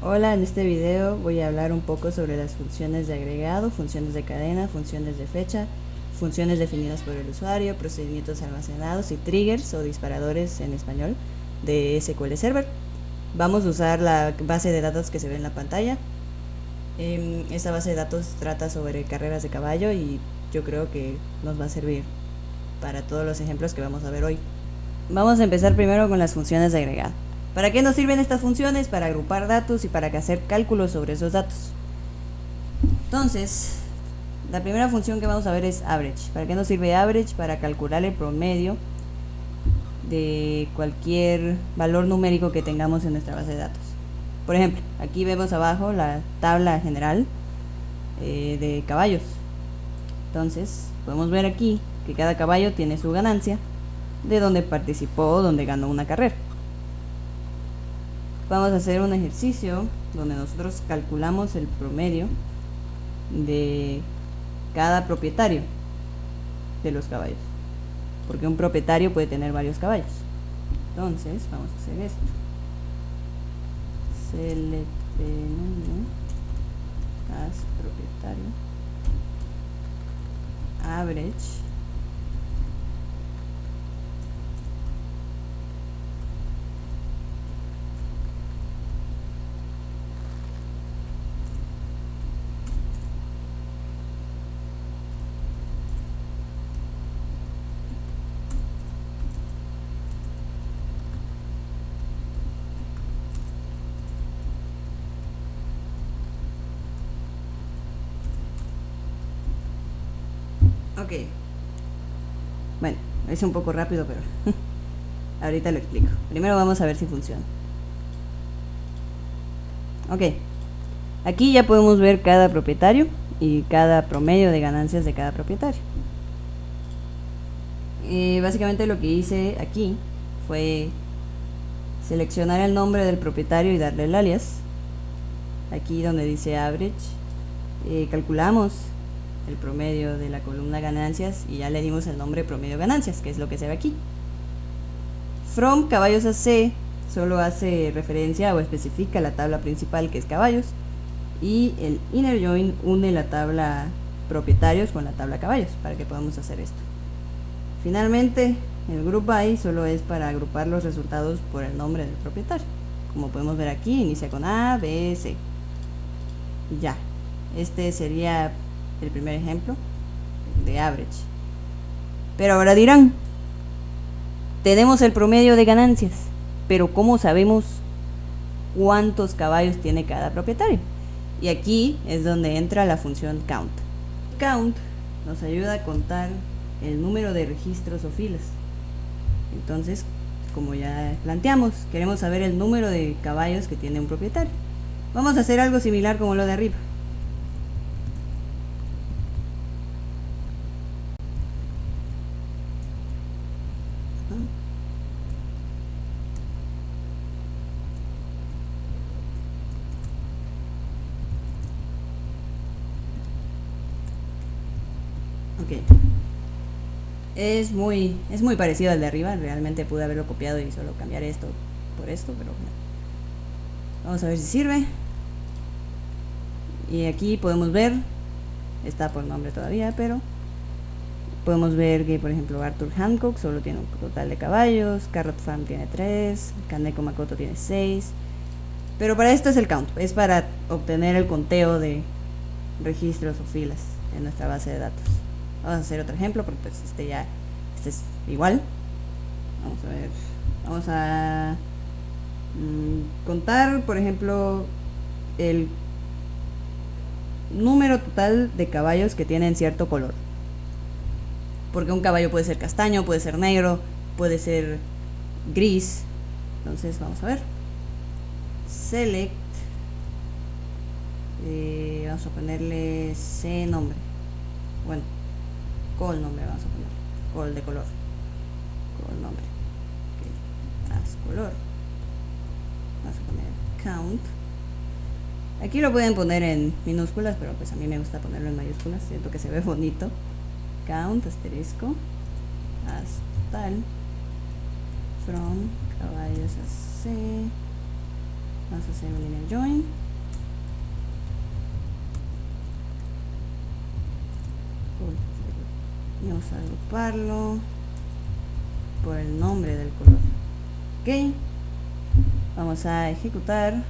Hola, en este video voy a hablar un poco sobre las funciones de agregado, funciones de cadena, funciones de fecha, funciones definidas por el usuario, procedimientos almacenados y triggers o disparadores en español de SQL Server. Vamos a usar la base de datos que se ve en la pantalla. Esta base de datos trata sobre carreras de caballo y yo creo que nos va a servir para todos los ejemplos que vamos a ver hoy. Vamos a empezar primero con las funciones de agregado. ¿Para qué nos sirven estas funciones? Para agrupar datos y para hacer cálculos sobre esos datos. Entonces, la primera función que vamos a ver es average. ¿Para qué nos sirve average? Para calcular el promedio de cualquier valor numérico que tengamos en nuestra base de datos. Por ejemplo, aquí vemos abajo la tabla general de caballos. Entonces, podemos ver aquí que cada caballo tiene su ganancia de donde participó, donde ganó una carrera. Vamos a hacer un ejercicio donde nosotros calculamos el promedio de cada propietario de los caballos, porque un propietario puede tener varios caballos. Entonces vamos a hacer esto: select as propietario average Ok. Bueno, es un poco rápido, pero ahorita lo explico. Primero vamos a ver si funciona. Ok. Aquí ya podemos ver cada propietario y cada promedio de ganancias de cada propietario. Básicamente lo que hice aquí fue seleccionar el nombre del propietario y darle el alias. Aquí donde dice average, calculamos el promedio de la columna ganancias y ya le dimos el nombre promedio ganancias, que es lo que se ve aquí. From caballos AC solo hace referencia o especifica la tabla principal, que es caballos, y el inner join une la tabla propietarios con la tabla caballos para que podamos hacer esto. Finalmente, el group by solo es para agrupar los resultados por el nombre del propietario. Como podemos ver aquí, inicia con A, B, C. Ya, este sería el primer ejemplo de average. Pero ahora dirán, tenemos el promedio de ganancias, pero ¿cómo sabemos cuántos caballos tiene cada propietario? Y aquí es donde entra la función count. Count nos ayuda a contar el número de registros o filas. Entonces, como ya planteamos, queremos saber el número de caballos que tiene un propietario. Vamos a hacer algo similar como lo de arriba. Ok. Es muy parecido al de arriba. Realmente pude haberlo copiado y solo cambiar esto por esto, pero bueno. Vamos a ver si sirve. Y aquí podemos ver, está por nombre todavía, pero podemos ver que, por ejemplo, Arthur Hancock solo tiene un total de caballos, Carrot Farm tiene 3, Kaneko Makoto tiene 6. Pero para esto es el count, es para obtener el conteo de registros o filas en nuestra base de datos. Vamos a hacer otro ejemplo porque pues este es igual. Vamos a ver, vamos a contar, por ejemplo, el número total de caballos que tienen cierto color, porque un caballo puede ser castaño, puede ser negro, puede ser gris. Entonces vamos a ver, select, vamos a ponerle C nombre, bueno, col nombre, vamos a poner col de color, col nombre, okay. As color, vamos a poner count. Aquí lo pueden poner en minúsculas, pero pues a mí me gusta ponerlo en mayúsculas, siento que se ve bonito. Count, asterisco, hasta el from caballos AC. Vamos a hacer un inner join. Y vamos a agruparlo por el nombre del color. Ok, vamos a ejecutar.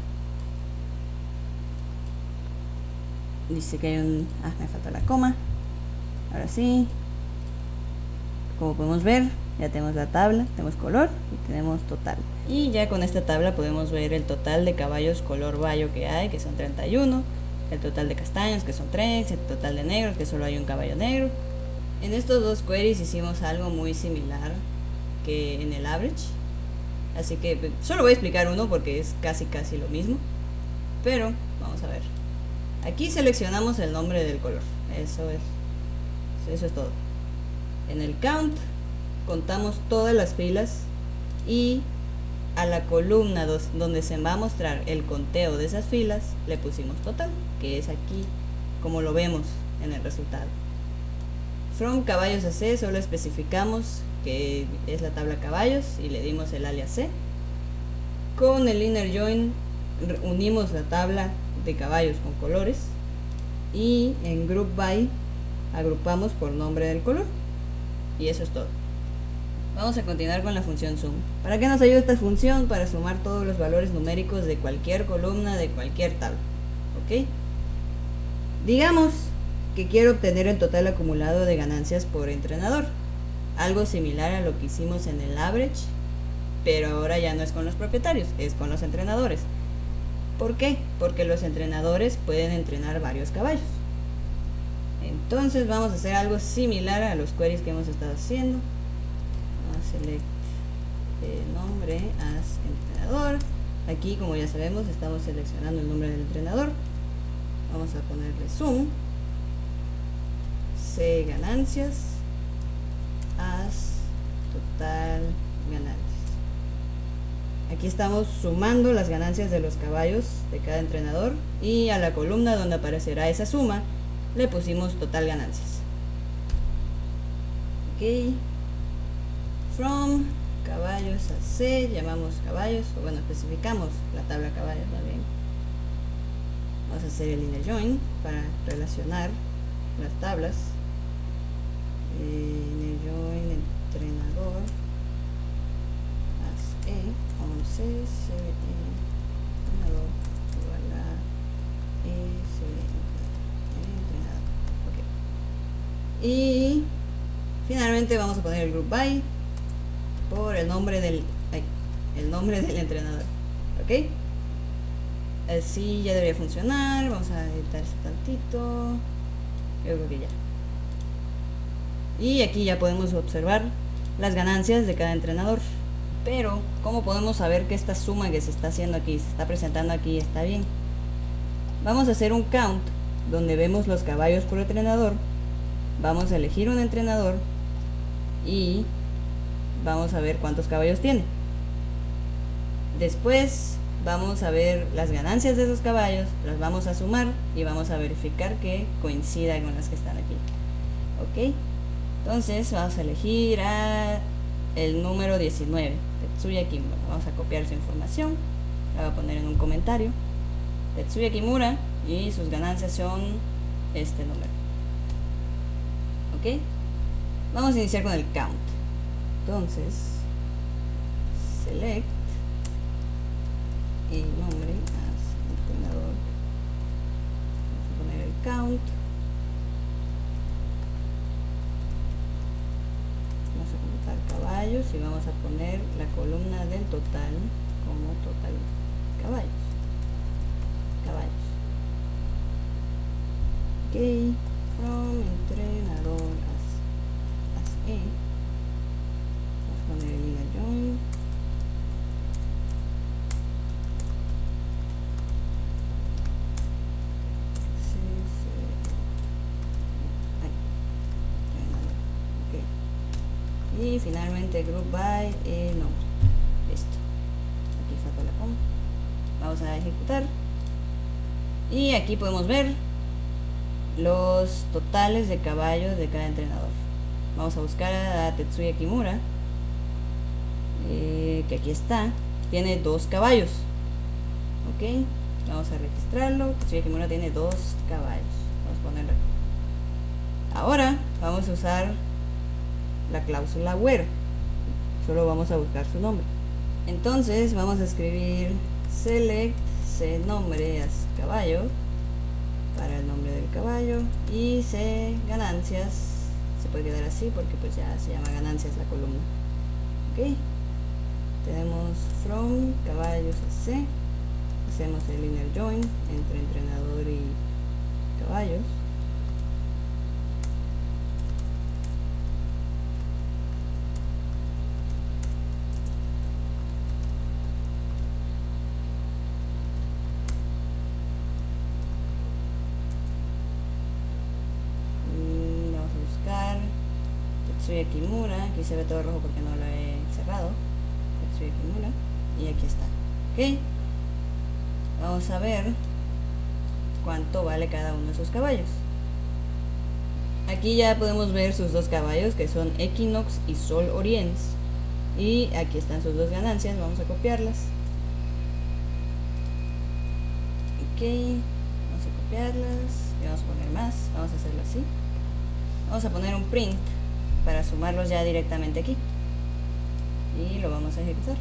Dice que hay un... me falta la coma. Ahora sí, como podemos ver, ya tenemos la tabla, tenemos color y tenemos total. Y ya con esta tabla podemos ver el total de caballos color bayo que hay, que son 31, el total de castaños, que son 3, el total de negros, que solo hay un caballo negro. En estos dos queries hicimos algo muy similar que en el average, así que solo voy a explicar uno porque es casi lo mismo, pero vamos a ver. Aquí seleccionamos el nombre del color, eso es todo. En el count contamos todas las filas y a la columna donde se va a mostrar el conteo de esas filas le pusimos total, que es aquí como lo vemos en el resultado. From caballos a C solo especificamos que es la tabla caballos y le dimos el alias C. Con el inner join unimos la tabla de caballos con colores y en group by agrupamos por nombre del color, y eso es todo. Vamos a continuar con la función sum. ¿Para qué nos ayuda esta función? Para sumar todos los valores numéricos de cualquier columna de cualquier tabla. ¿Ok? Digamos que quiero obtener el total acumulado de ganancias por entrenador, algo similar a lo que hicimos en el average, pero ahora ya no es con los propietarios, es con los entrenadores. ¿Por qué? Porque los entrenadores pueden entrenar varios caballos. Entonces vamos a hacer algo similar a los queries que hemos estado haciendo. Vamos a select nombre as entrenador. Aquí, como ya sabemos, estamos seleccionando el nombre del entrenador. Vamos a ponerle sum C ganancias as total ganancias. Aquí estamos sumando las ganancias de los caballos de cada entrenador y a la columna donde aparecerá esa suma le pusimos total ganancias. Ok, from caballos a C, llamamos caballos, o bueno, especificamos la tabla caballos también. Vamos a hacer el inner join para relacionar las tablas. Inner join entrenador as E, 11 C entrenador igual a E C entrenador. Okay. Y finalmente vamos a poner el group by por el nombre del entrenador. Ok, así ya debería funcionar. Vamos a editar esto tantito. Yo creo que ya. Y aquí ya podemos observar las ganancias de cada entrenador. Pero, ¿cómo podemos saber que esta suma que se está haciendo aquí, se está presentando aquí, está bien? Vamos a hacer un count donde vemos los caballos por entrenador. Vamos a elegir un entrenador y vamos a ver cuántos caballos tiene. Después vamos a ver las ganancias de esos caballos, las vamos a sumar y vamos a verificar que coincida con las que están aquí. Ok, entonces vamos a elegir el número 19, Tetsuya Kimura. Vamos a copiar su información, la voy a poner en un comentario. Tetsuya Kimura y sus ganancias son este número. Ok, vamos a iniciar con el count. Entonces select el nombre as entrenador, vamos a poner el count, vamos a computar caballos y vamos a poner la columna del total como total caballos. Ok, from entrenador as E, vamos a poner el inner join. Y finalmente group by nombre. Listo. Aquí falta la coma. Vamos a ejecutar. Y aquí podemos ver los totales de caballos de cada entrenador. Vamos a buscar a Tetsuya Kimura, que aquí está. Tiene 2 caballos. Ok, vamos a registrarlo. Tetsuya Kimura tiene 2 caballos. Vamos a ponerlo aquí. Ahora vamos a usar la cláusula where. Solo vamos a buscar su nombre. Entonces vamos a escribir select c nombre as caballo para el nombre del caballo y c ganancias. Se puede quedar así porque pues ya se llama ganancias la columna. Ok, tenemos from caballos a c. Hacemos el inner join entre entrenador y caballos. Vamos a buscar Tetsuya Kimura. Aquí se ve todo rojo porque no lo he cerrado. Tetsuya Kimura. Y aquí está. Ok, vamos a ver cuánto vale cada uno de sus caballos. Aquí ya podemos ver sus 2 caballos, que son Equinox y Sol Oriens, y aquí están sus 2 ganancias. Vamos a copiarlas. Ok, vamos a copiarlas y vamos a poner más. Vamos a hacerlo así. Vamos a poner un print para sumarlos ya directamente aquí y lo vamos a ejecutar.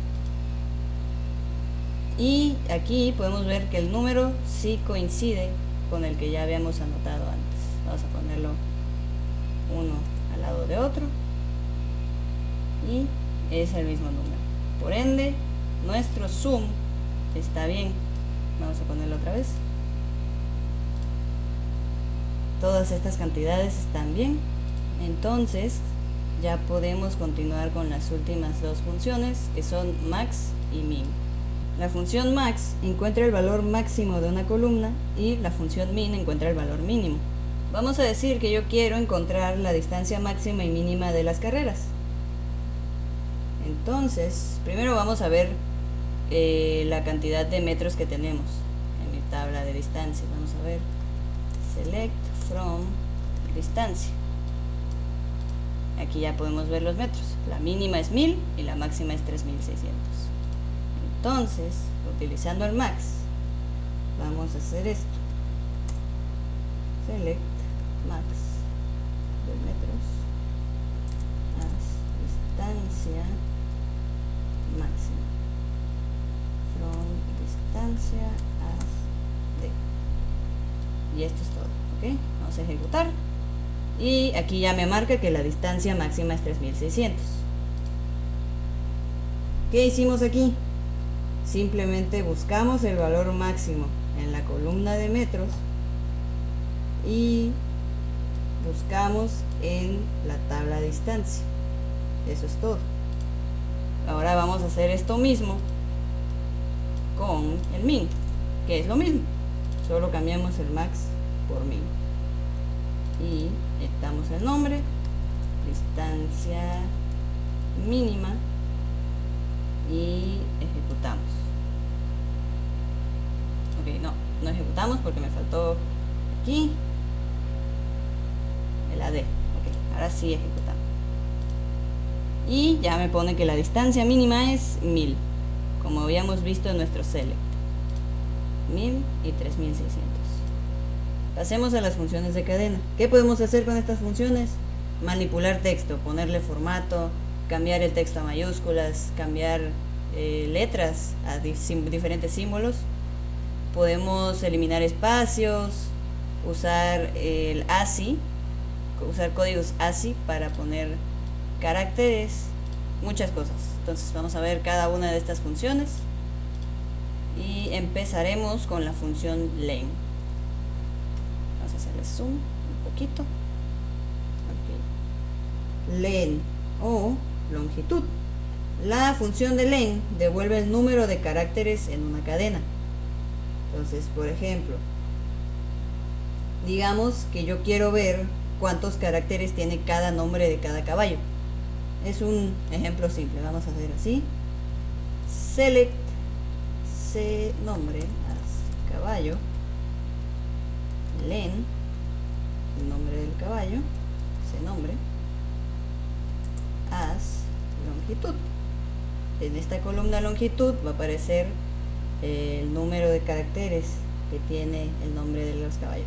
Y aquí podemos ver que el número sí coincide con el que ya habíamos anotado antes. Vamos a ponerlo uno al lado de otro y es el mismo número. Por ende, nuestro sum está bien. Vamos a ponerlo otra vez. Todas estas cantidades están bien. Entonces ya podemos continuar con las últimas 2 funciones, que son max y min. La función max encuentra el valor máximo de una columna y la función min encuentra el valor mínimo. Vamos a decir que yo quiero encontrar la distancia máxima y mínima de las carreras. Entonces, primero vamos a ver la cantidad de metros que tenemos en mi tabla de distancia. Vamos a ver select from distancia. Aquí ya podemos ver los metros. La mínima es 1000 y la máxima es 3600. Entonces, utilizando el max, vamos a hacer esto. Select max de metros as distancia máxima from distancia as d. Y esto es todo. Ok, vamos a ejecutar. Y aquí ya me marca que la distancia máxima es 3600. ¿Qué hicimos aquí? Simplemente buscamos el valor máximo en la columna de metros y buscamos en la tabla de distancia. Eso es todo. Ahora vamos a hacer esto mismo con el min, que es lo mismo, solo cambiamos el max por min y editamos el nombre, distancia mínima, y ejecutamos. Ok, no ejecutamos porque me faltó aquí el AD. Ok, ahora sí ejecutamos. Y ya me pone que la distancia mínima es 1000, como habíamos visto en nuestro select. 1000 y 3600. Pasemos a las funciones de cadena. ¿Qué podemos hacer con estas funciones? Manipular texto, ponerle formato, cambiar el texto a mayúsculas, cambiar letras a diferentes símbolos. Podemos eliminar espacios, usar el ASCII, usar códigos ASCII para poner caracteres, muchas cosas. Entonces vamos a ver cada una de estas funciones y empezaremos con la función len. Vamos a hacerle zoom un poquito. Okay. Len o longitud. La función de len devuelve el número de caracteres en una cadena. Entonces, por ejemplo, digamos que yo quiero ver cuántos caracteres tiene cada nombre de cada caballo. Es un ejemplo simple. Vamos a hacer así. Select c nombre as caballo, len, el nombre del caballo, c nombre, as longitud. En esta columna longitud va a aparecer el número de caracteres que tiene el nombre de los caballos.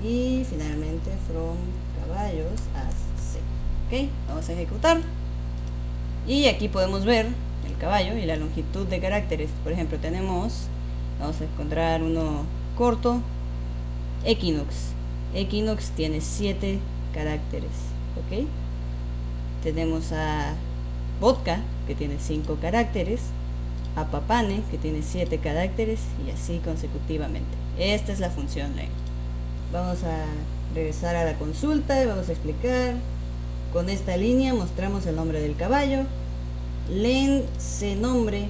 Y finalmente from caballos as C. Ok, vamos a ejecutar. Y aquí podemos ver el caballo y la longitud de caracteres. Por ejemplo, vamos a encontrar uno corto, Equinox. Equinox tiene 7 caracteres. Ok, tenemos a Vodka, que tiene 5 caracteres, a Papane, que tiene 7 caracteres, y así consecutivamente. Esta es la función len. Vamos a regresar a la consulta y vamos a explicar. Con esta línea mostramos el nombre del caballo. Len se nombre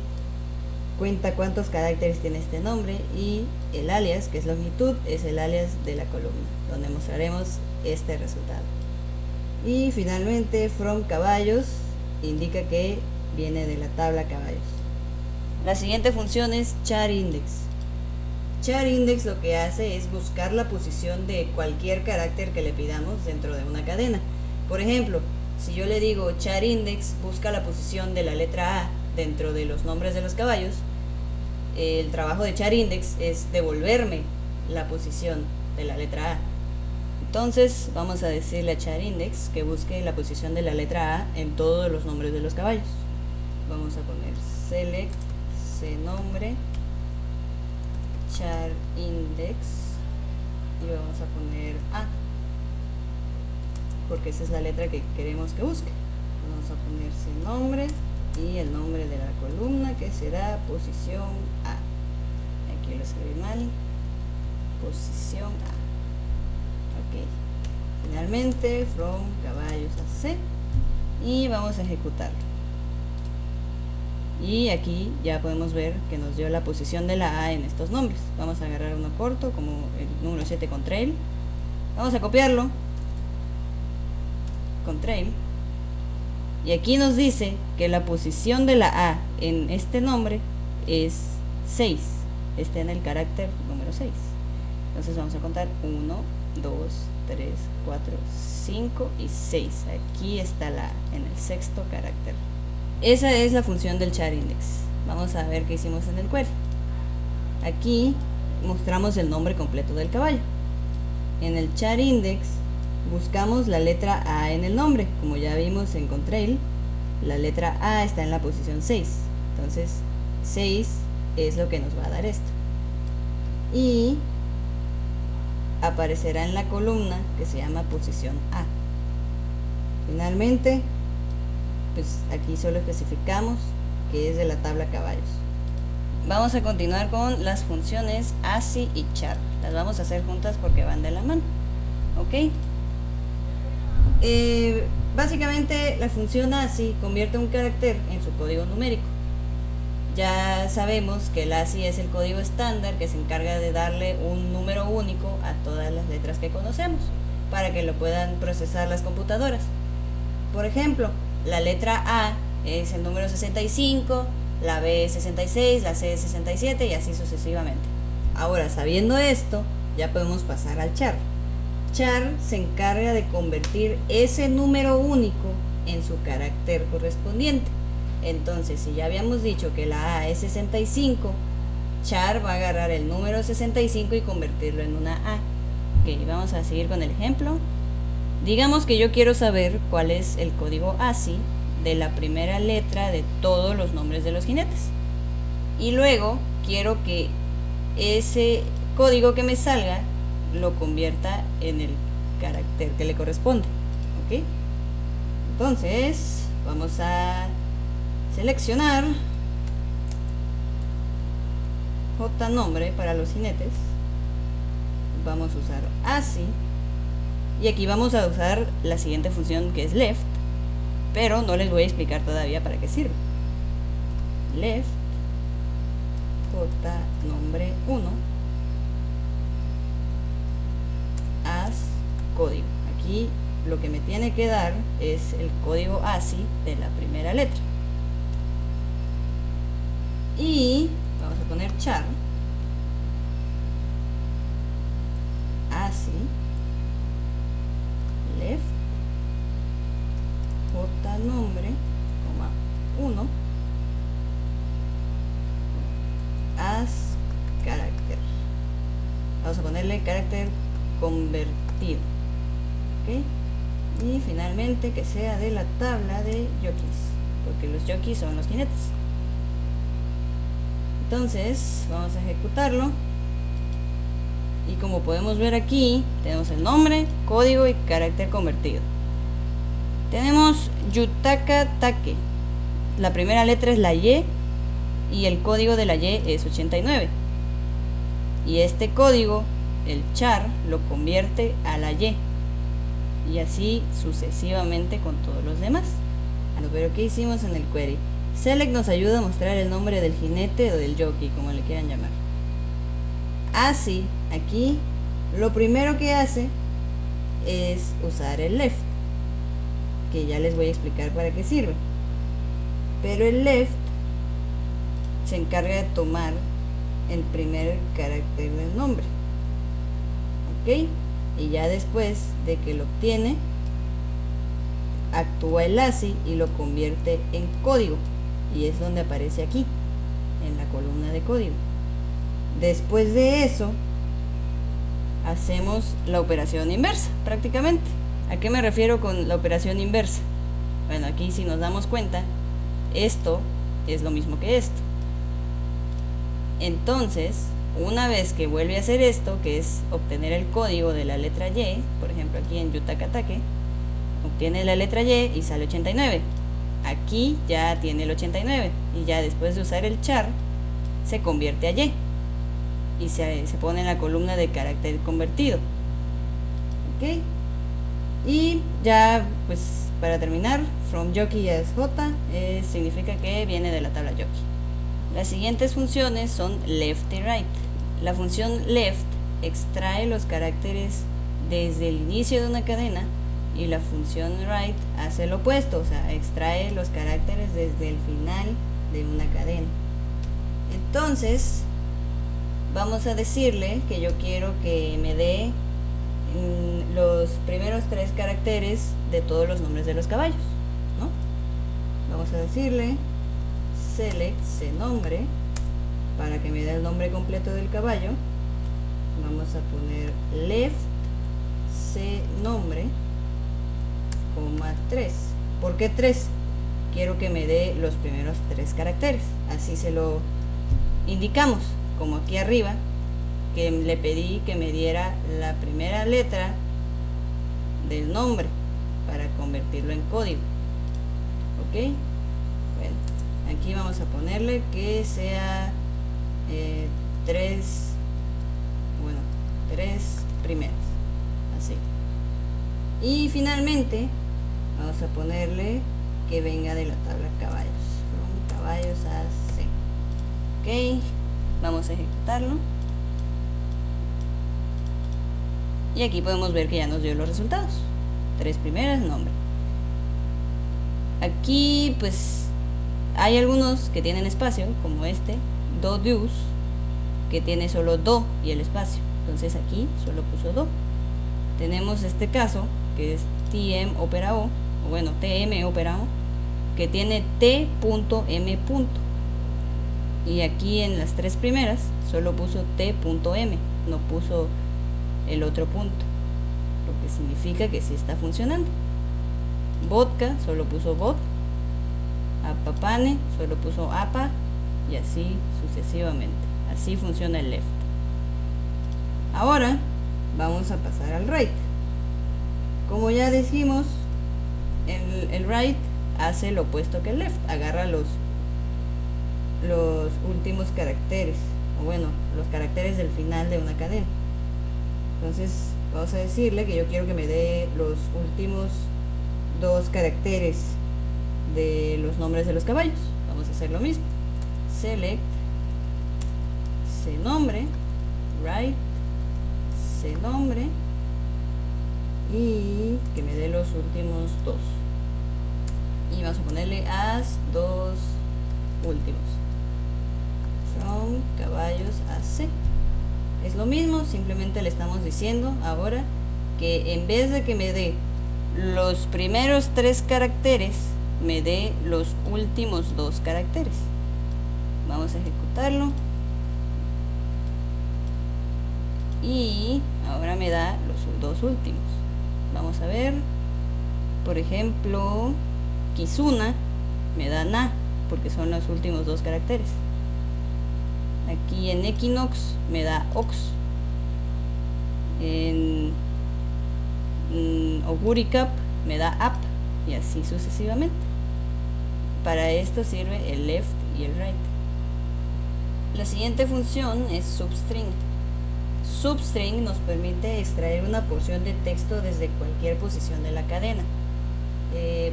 cuenta cuántos caracteres tiene este nombre, y el alias, que es longitud, es el alias de la columna, donde mostraremos este resultado. Y finalmente from caballos indica que viene de la tabla caballos. La siguiente función es char index. Char index lo que hace es buscar la posición de cualquier carácter que le pidamos dentro de una cadena. Por ejemplo, si yo le digo char index busca la posición de la letra A dentro de los nombres de los caballos, el trabajo de char index es devolverme la posición de la letra A. Entonces vamos a decirle a char index que busque la posición de la letra A en todos los nombres de los caballos. Vamos a poner select se nombre char index y vamos a poner A, porque esa es la letra que queremos que busque. Vamos a poner se nombre y el nombre de la columna, que será posición A. Aquí lo escribí mal, posición A. Ok, finalmente from caballos a C, y vamos a ejecutarlo. Y aquí ya podemos ver que nos dio la posición de la A en estos nombres. Vamos a agarrar uno corto, como el número 7 con trail. Vamos a copiarlo con trail, y aquí nos dice que la posición de la A en este nombre es 6, está en el carácter número 6. Entonces vamos a contar 1, 2, 3, 4, 5 y 6. Aquí está la A en el sexto carácter. Esa es la función del char index. Vamos a ver qué hicimos en el query. Aquí mostramos el nombre completo del caballo. En el char index buscamos la letra A en el nombre. Como ya vimos en Contrail, la letra A está en la posición 6. Entonces 6 es lo que nos va a dar esto. Y aparecerá en la columna que se llama posición A. Finalmente, pues aquí solo especificamos que es de la tabla caballos. Vamos a continuar con las funciones ASCII y char. Las vamos a hacer juntas porque van de la mano. ¿Ok? Básicamente la función ASCII convierte un carácter en su código numérico. Ya sabemos que el ASCII es el código estándar que se encarga de darle un número único a todas las letras que conocemos para que lo puedan procesar las computadoras. Por ejemplo, la letra A es el número 65, la B es 66, la C es 67 y así sucesivamente. Ahora, sabiendo esto, ya podemos pasar al char. Char se encarga de convertir ese número único en su carácter correspondiente. Entonces, si ya habíamos dicho que la A es 65, char va a agarrar el número 65 y convertirlo en una A. Ok, vamos a seguir con el ejemplo. Digamos que yo quiero saber cuál es el código ASCII de la primera letra de todos los nombres de los jinetes. Y luego quiero que ese código que me salga lo convierta en el carácter que le corresponde. ¿Ok? Entonces, vamos a seleccionar J nombre para los jinetes. Vamos a usar ASCII. Y aquí vamos a usar la siguiente función, que es left, pero no les voy a explicar todavía para qué sirve. Left J nombre 1 as código. Aquí lo que me tiene que dar es el código ASCII de la primera letra. Y vamos a poner char ASCII left J nombre, 1 vamos a ponerle carácter convertido, ¿ok? Y finalmente que sea de la tabla de jockeys, porque los jockeys son los jinetes. Entonces vamos a ejecutarlo, y como podemos ver aquí tenemos el nombre, código y carácter convertido. Tenemos Yutaka Take, la primera letra es la Y y el código de la Y es 89, y este código, el char, lo convierte a la Y, y así sucesivamente con todos los demás. Bueno, pero ¿qué hicimos en el query? Select nos ayuda a mostrar el nombre del jinete o del jockey, como le quieran llamar. Así, aquí lo primero que hace es usar el left, que ya les voy a explicar para qué sirve. Pero el left se encarga de tomar el primer carácter del nombre, ¿ok? Y ya después de que lo obtiene, actúa el ASCII y lo convierte en código, y es donde aparece aquí, en la columna de código. Después de eso, hacemos la operación inversa, prácticamente. ¿A qué me refiero con la operación inversa? Bueno, aquí si nos damos cuenta, esto es lo mismo que esto. Entonces, una vez que vuelve a hacer esto, que es obtener el código de la letra Y, por ejemplo aquí en Yutaka Take, obtiene la letra Y y sale 89. Aquí ya tiene el 89, y ya después de usar el char, se convierte a Y, y se pone en la columna de carácter convertido, ¿ok? Y ya, pues para terminar, from jockey as J significa que viene de la tabla jockey. Las siguientes funciones son left y right. La función left extrae los caracteres desde el inicio de una cadena, y la función right hace lo opuesto, o sea, extrae los caracteres desde el final de una cadena. Entonces, vamos a decirle que yo quiero que me dé los primeros 3 caracteres de todos los nombres de los caballos, ¿no? Vamos a decirle select cnombre para que me dé el nombre completo del caballo. Vamos a poner left cnombre, 3. ¿Por qué 3? Quiero que me dé los primeros 3 caracteres, así se lo indicamos, como aquí arriba, que le pedí que me diera la primera letra del nombre para convertirlo en código, ¿ok? Bueno, aquí vamos a ponerle que sea 3 primeras, así. Y finalmente vamos a ponerle que venga de la tabla caballos, from caballos a C. Ok, vamos a ejecutarlo, y aquí podemos ver que ya nos dio los resultados. 3 primeras, nombre. Aquí pues hay algunos que tienen espacio, como este do deus, que tiene solo do y el espacio, entonces aquí solo puso do. Tenemos este caso que es tm opera o bueno, tm opera o, que tiene t.m. y aquí en las 3 primeras solo puso t.m, no puso el otro punto, lo que significa que sí está funcionando. Vodka solo puso vod, apapane solo puso apa, y así sucesivamente. Así funciona el left. Ahora vamos a pasar al right. Como ya dijimos, el right hace lo opuesto que el left, agarra los últimos caracteres, o bueno, los caracteres del final de una cadena. Entonces vamos a decirle que yo quiero que me dé los últimos 2 caracteres de los nombres de los caballos. Vamos a hacer lo mismo, select cnombre, right cnombre, y que me dé los últimos 2, y vamos a ponerle as 2 últimos, from caballos a C. Es lo mismo, simplemente le estamos diciendo ahora que en vez de que me dé los primeros 3 caracteres, me dé los últimos 2 caracteres. Vamos a ejecutarlo. y ahora me da los dos últimos. Vamos a ver, por ejemplo, Kizuna me da na, porque son los últimos dos caracteres. Aquí en Equinox me da ox. En Oguricap me da up, y así sucesivamente. Para esto sirve el left y el right. La siguiente función es substring. Substring nos permite extraer una porción de texto desde cualquier posición de la cadena.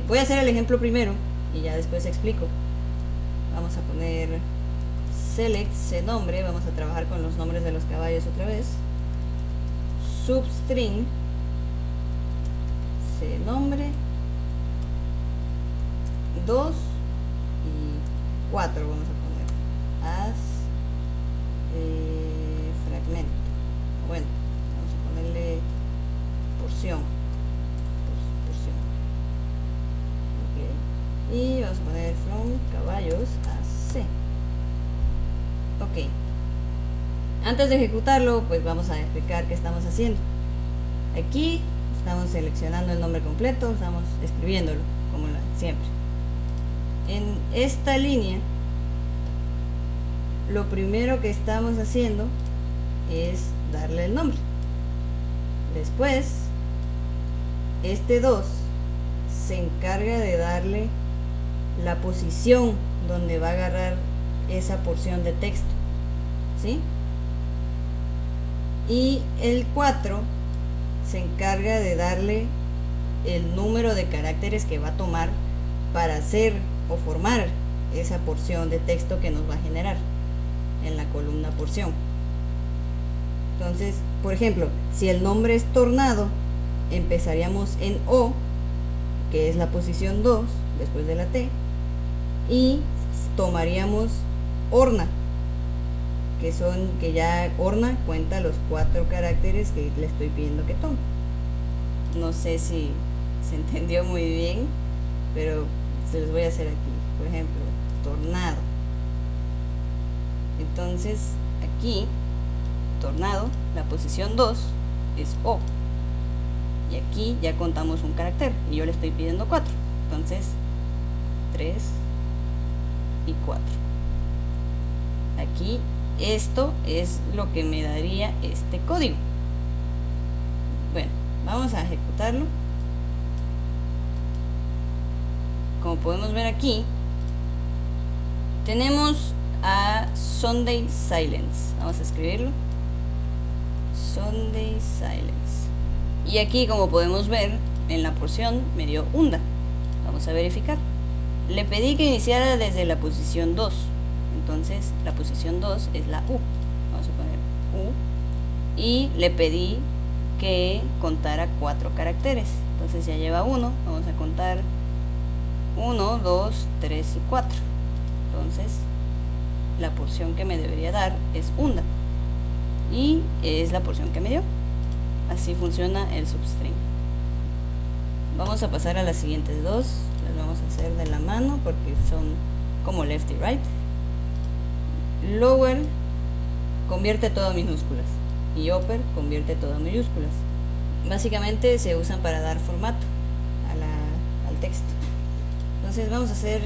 Voy a hacer el ejemplo primero y ya después explico. Vamos a poner select cnombre, vamos a trabajar con los nombres de los caballos otra vez. Substring cnombre 2 y 4 vamos a poner as fragmento. Bueno, vamos a ponerle porción. Okay. Y vamos a poner from caballos a C. Ok. Antes de ejecutarlo, pues vamos a explicar qué estamos haciendo. Aquí estamos seleccionando el nombre completo, estamos escribiéndolo, como siempre. En esta línea, lo primero que estamos haciendo es darle el nombre. Después, este 2 se encarga de darle la posición donde va a agarrar esa porción de texto, ¿sí? Y el 4 se encarga de darle el número de caracteres que va a tomar para hacer o formar esa porción de texto que nos va a generar en la columna porción. Entonces, por ejemplo, si el nombre es tornado, empezaríamos en O, que es la posición 2 después de la T, y tomaríamos Orna, que ya Orna cuenta los 4 caracteres que le estoy pidiendo que tome. No sé si se entendió muy bien, pero se los voy a hacer aquí. Por ejemplo, tornado. Entonces, aquí, tornado, la posición 2 es O. Y aquí ya contamos un carácter y yo le estoy pidiendo 4. Entonces, 3 y 4. Aquí, esto es lo que me daría este código. Bueno, vamos a ejecutarlo. Como podemos ver aquí, tenemos a Sunday Silence. Vamos a escribirlo. Sunday Silence. Y aquí, como podemos ver, en la porción me dio Unda. Vamos a verificar. Le pedí que iniciara desde la posición 2. Entonces, la posición 2 es la U. Vamos a poner U. Y le pedí que contara 4 caracteres. Entonces ya lleva 1. Vamos a contar 1, 2, 3 y 4. Entonces, la porción que me debería dar es Unda. Y es la porción que me dio. Así funciona el substring. Vamos a pasar a las siguientes dos. Las vamos a hacer de la mano porque son como left y right. Lower convierte todo a minúsculas y upper convierte todo a mayúsculas. Básicamente se usan para dar formato al texto. Entonces vamos a hacer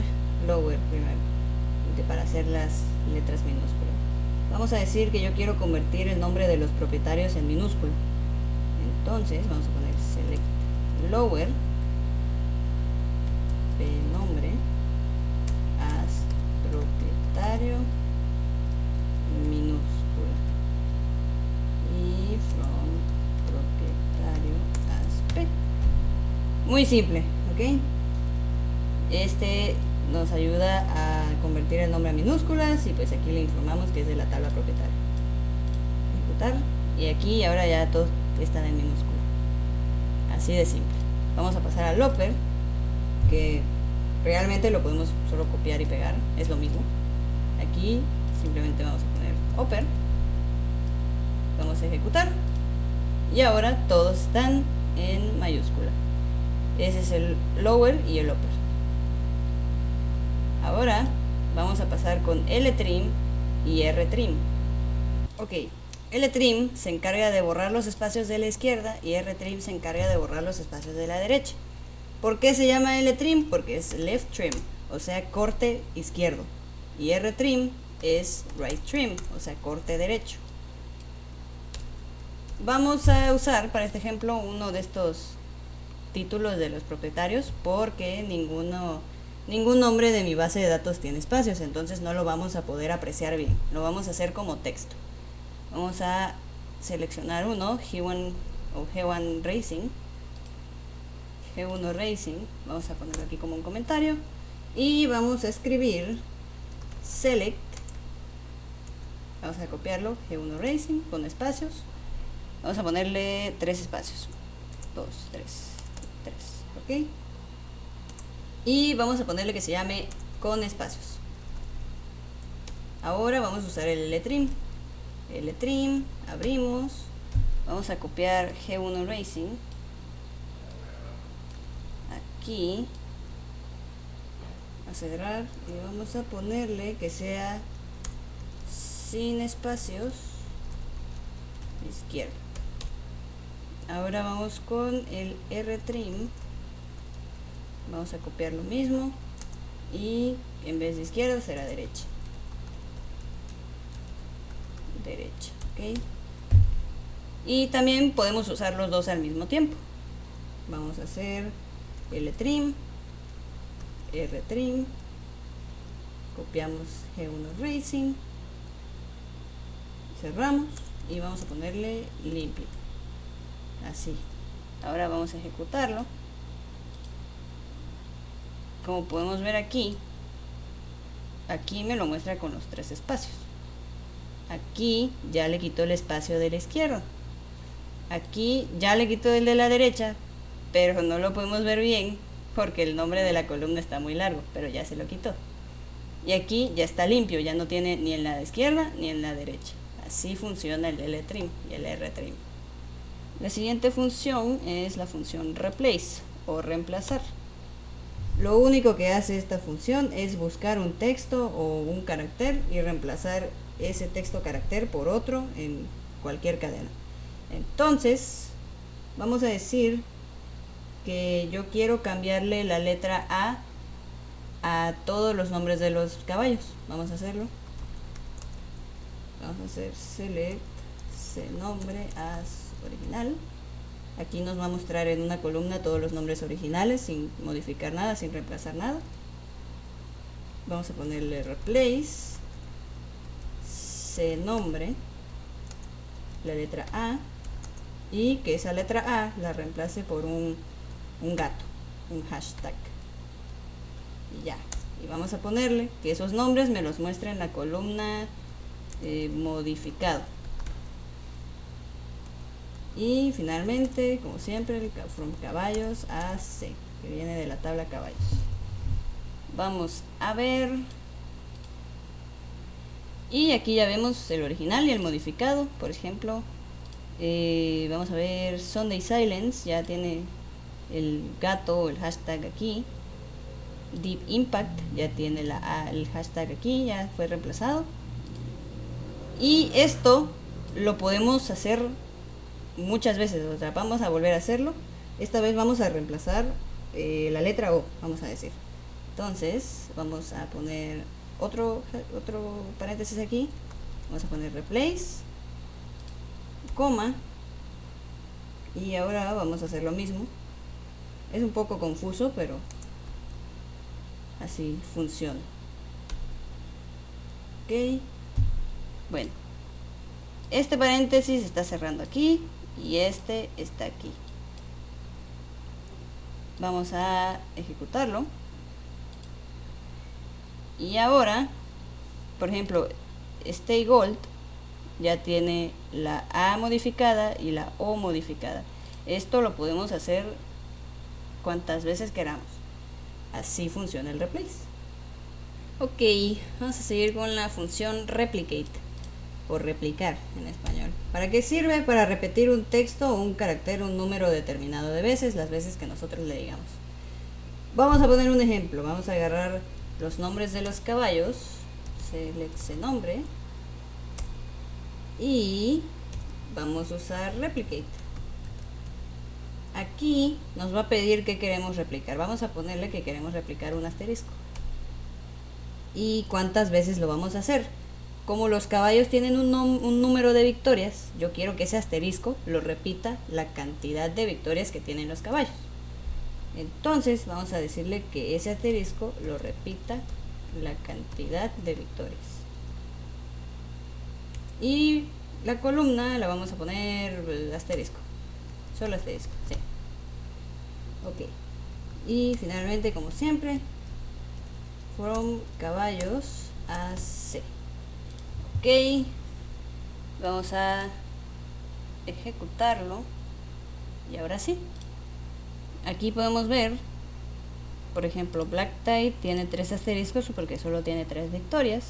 lower primero, para hacer las letras minúsculas. Vamos a decir que yo quiero convertir el nombre de los propietarios en minúscula. Entonces vamos a poner select lower nombre as propietario minúscula y from propietario as p. Muy simple, ¿ok? Este nos ayuda a convertir el nombre a minúsculas y pues aquí le informamos que es de la tabla propietaria. Ejecutar y aquí ahora ya todos están en minúscula. Así de simple. Vamos a pasar al upper, que realmente lo podemos solo copiar y pegar, es lo mismo. Aquí simplemente vamos a poner upper, vamos a ejecutar y ahora todos están en mayúscula. Ese es el lower y el upper. Ahora vamos a pasar con L-trim y R-trim. Ok, Ltrim se encarga de borrar los espacios de la izquierda y Rtrim se encarga de borrar los espacios de la derecha. ¿Por qué se llama Ltrim? Porque es left trim, o sea, corte izquierdo. Y Rtrim es right trim, o sea, corte derecho. Vamos a usar para este ejemplo uno de estos títulos de los propietarios porque ningún nombre de mi base de datos tiene espacios, entonces no lo vamos a poder apreciar bien. Lo vamos a hacer como texto. Vamos a seleccionar uno, G1 o G1 Racing. G1 Racing, vamos a ponerlo aquí como un comentario y vamos a escribir select, vamos a copiarlo, G1 Racing con espacios, vamos a ponerle 3 espacios, 2, 3, ok, y vamos a ponerle que se llame con espacios. Ahora vamos a usar el Ltrim, abrimos, vamos a copiar G1 Racing aquí, a cerrar y vamos a ponerle que sea sin espacios izquierda. Ahora vamos con el Rtrim, vamos a copiar lo mismo y en vez de izquierda será derecha, ok. Y también podemos usar los dos al mismo tiempo. Vamos a hacer Ltrim, Rtrim, copiamos G1 Racing, cerramos y vamos a ponerle limpio, así. Ahora vamos a ejecutarlo. Como podemos ver aquí me lo muestra con los 3 espacios. Aquí ya le quitó el espacio de la izquierda, aquí ya le quitó el de la derecha, pero no lo podemos ver bien porque el nombre de la columna está muy largo, pero ya se lo quitó. Y aquí ya está limpio, ya no tiene ni en la izquierda ni en la derecha. Así funciona el Ltrim y el Rtrim. La siguiente función es la función replace o reemplazar. Lo único que hace esta función es buscar un texto o un carácter y reemplazar ese texto o carácter por otro en cualquier cadena. Entonces, vamos a decir que yo quiero cambiarle la letra a todos los nombres de los caballos. Vamos a hacerlo. Vamos a hacer select nombre as original. Aquí nos va a mostrar en una columna todos los nombres originales sin modificar nada, sin reemplazar nada. Vamos a ponerle replace nombre, la letra A, y que esa letra A la reemplace por un gato, un hashtag. Y ya. Y vamos a ponerle que esos nombres me los muestre en la columna modificado. Y finalmente, como siempre, el from caballos a C, que viene de la tabla caballos. Vamos a ver. Y aquí ya vemos el original y el modificado. Por ejemplo, vamos a ver Sunday Silence, ya tiene el gato o el hashtag aquí. Deep Impact ya tiene el hashtag aquí, ya fue reemplazado. Y esto lo podemos hacer muchas veces, o sea, vamos a volver a hacerlo. Esta vez vamos a reemplazar la letra O, vamos a decir. Entonces vamos a poner otro paréntesis aquí, vamos a poner replace, coma, y ahora vamos a hacer lo mismo. Es un poco confuso, pero así funciona. Ok, bueno, este paréntesis está cerrando aquí y este está aquí. Vamos a ejecutarlo. Y ahora, por ejemplo, Stay Gold ya tiene la A modificada y la O modificada. Esto lo podemos hacer cuantas veces queramos. Así funciona el replace. Ok, vamos a seguir con la función replicate o replicar en español. ¿Para qué sirve? Para repetir un texto o un carácter un número determinado de veces, las veces que nosotros le digamos. Vamos a poner un ejemplo. Vamos a agarrar los nombres de los caballos, select nombre, y vamos a usar replicate. Aquí nos va a pedir que queremos replicar. Vamos a ponerle que queremos replicar un asterisco. ¿Y cuántas veces lo vamos a hacer? Como los caballos tienen un número de victorias, yo quiero que ese asterisco lo repita la cantidad de victorias que tienen los caballos. Entonces vamos a decirle que ese asterisco lo repita la cantidad de victorias. Y la columna la vamos a poner asterisco. Solo asterisco, sí. Ok. Y finalmente, como siempre, from caballos a C. Ok. Vamos a ejecutarlo. Y ahora sí. Aquí podemos ver, por ejemplo, Black Tide tiene 3 asteriscos porque solo tiene 3 victorias.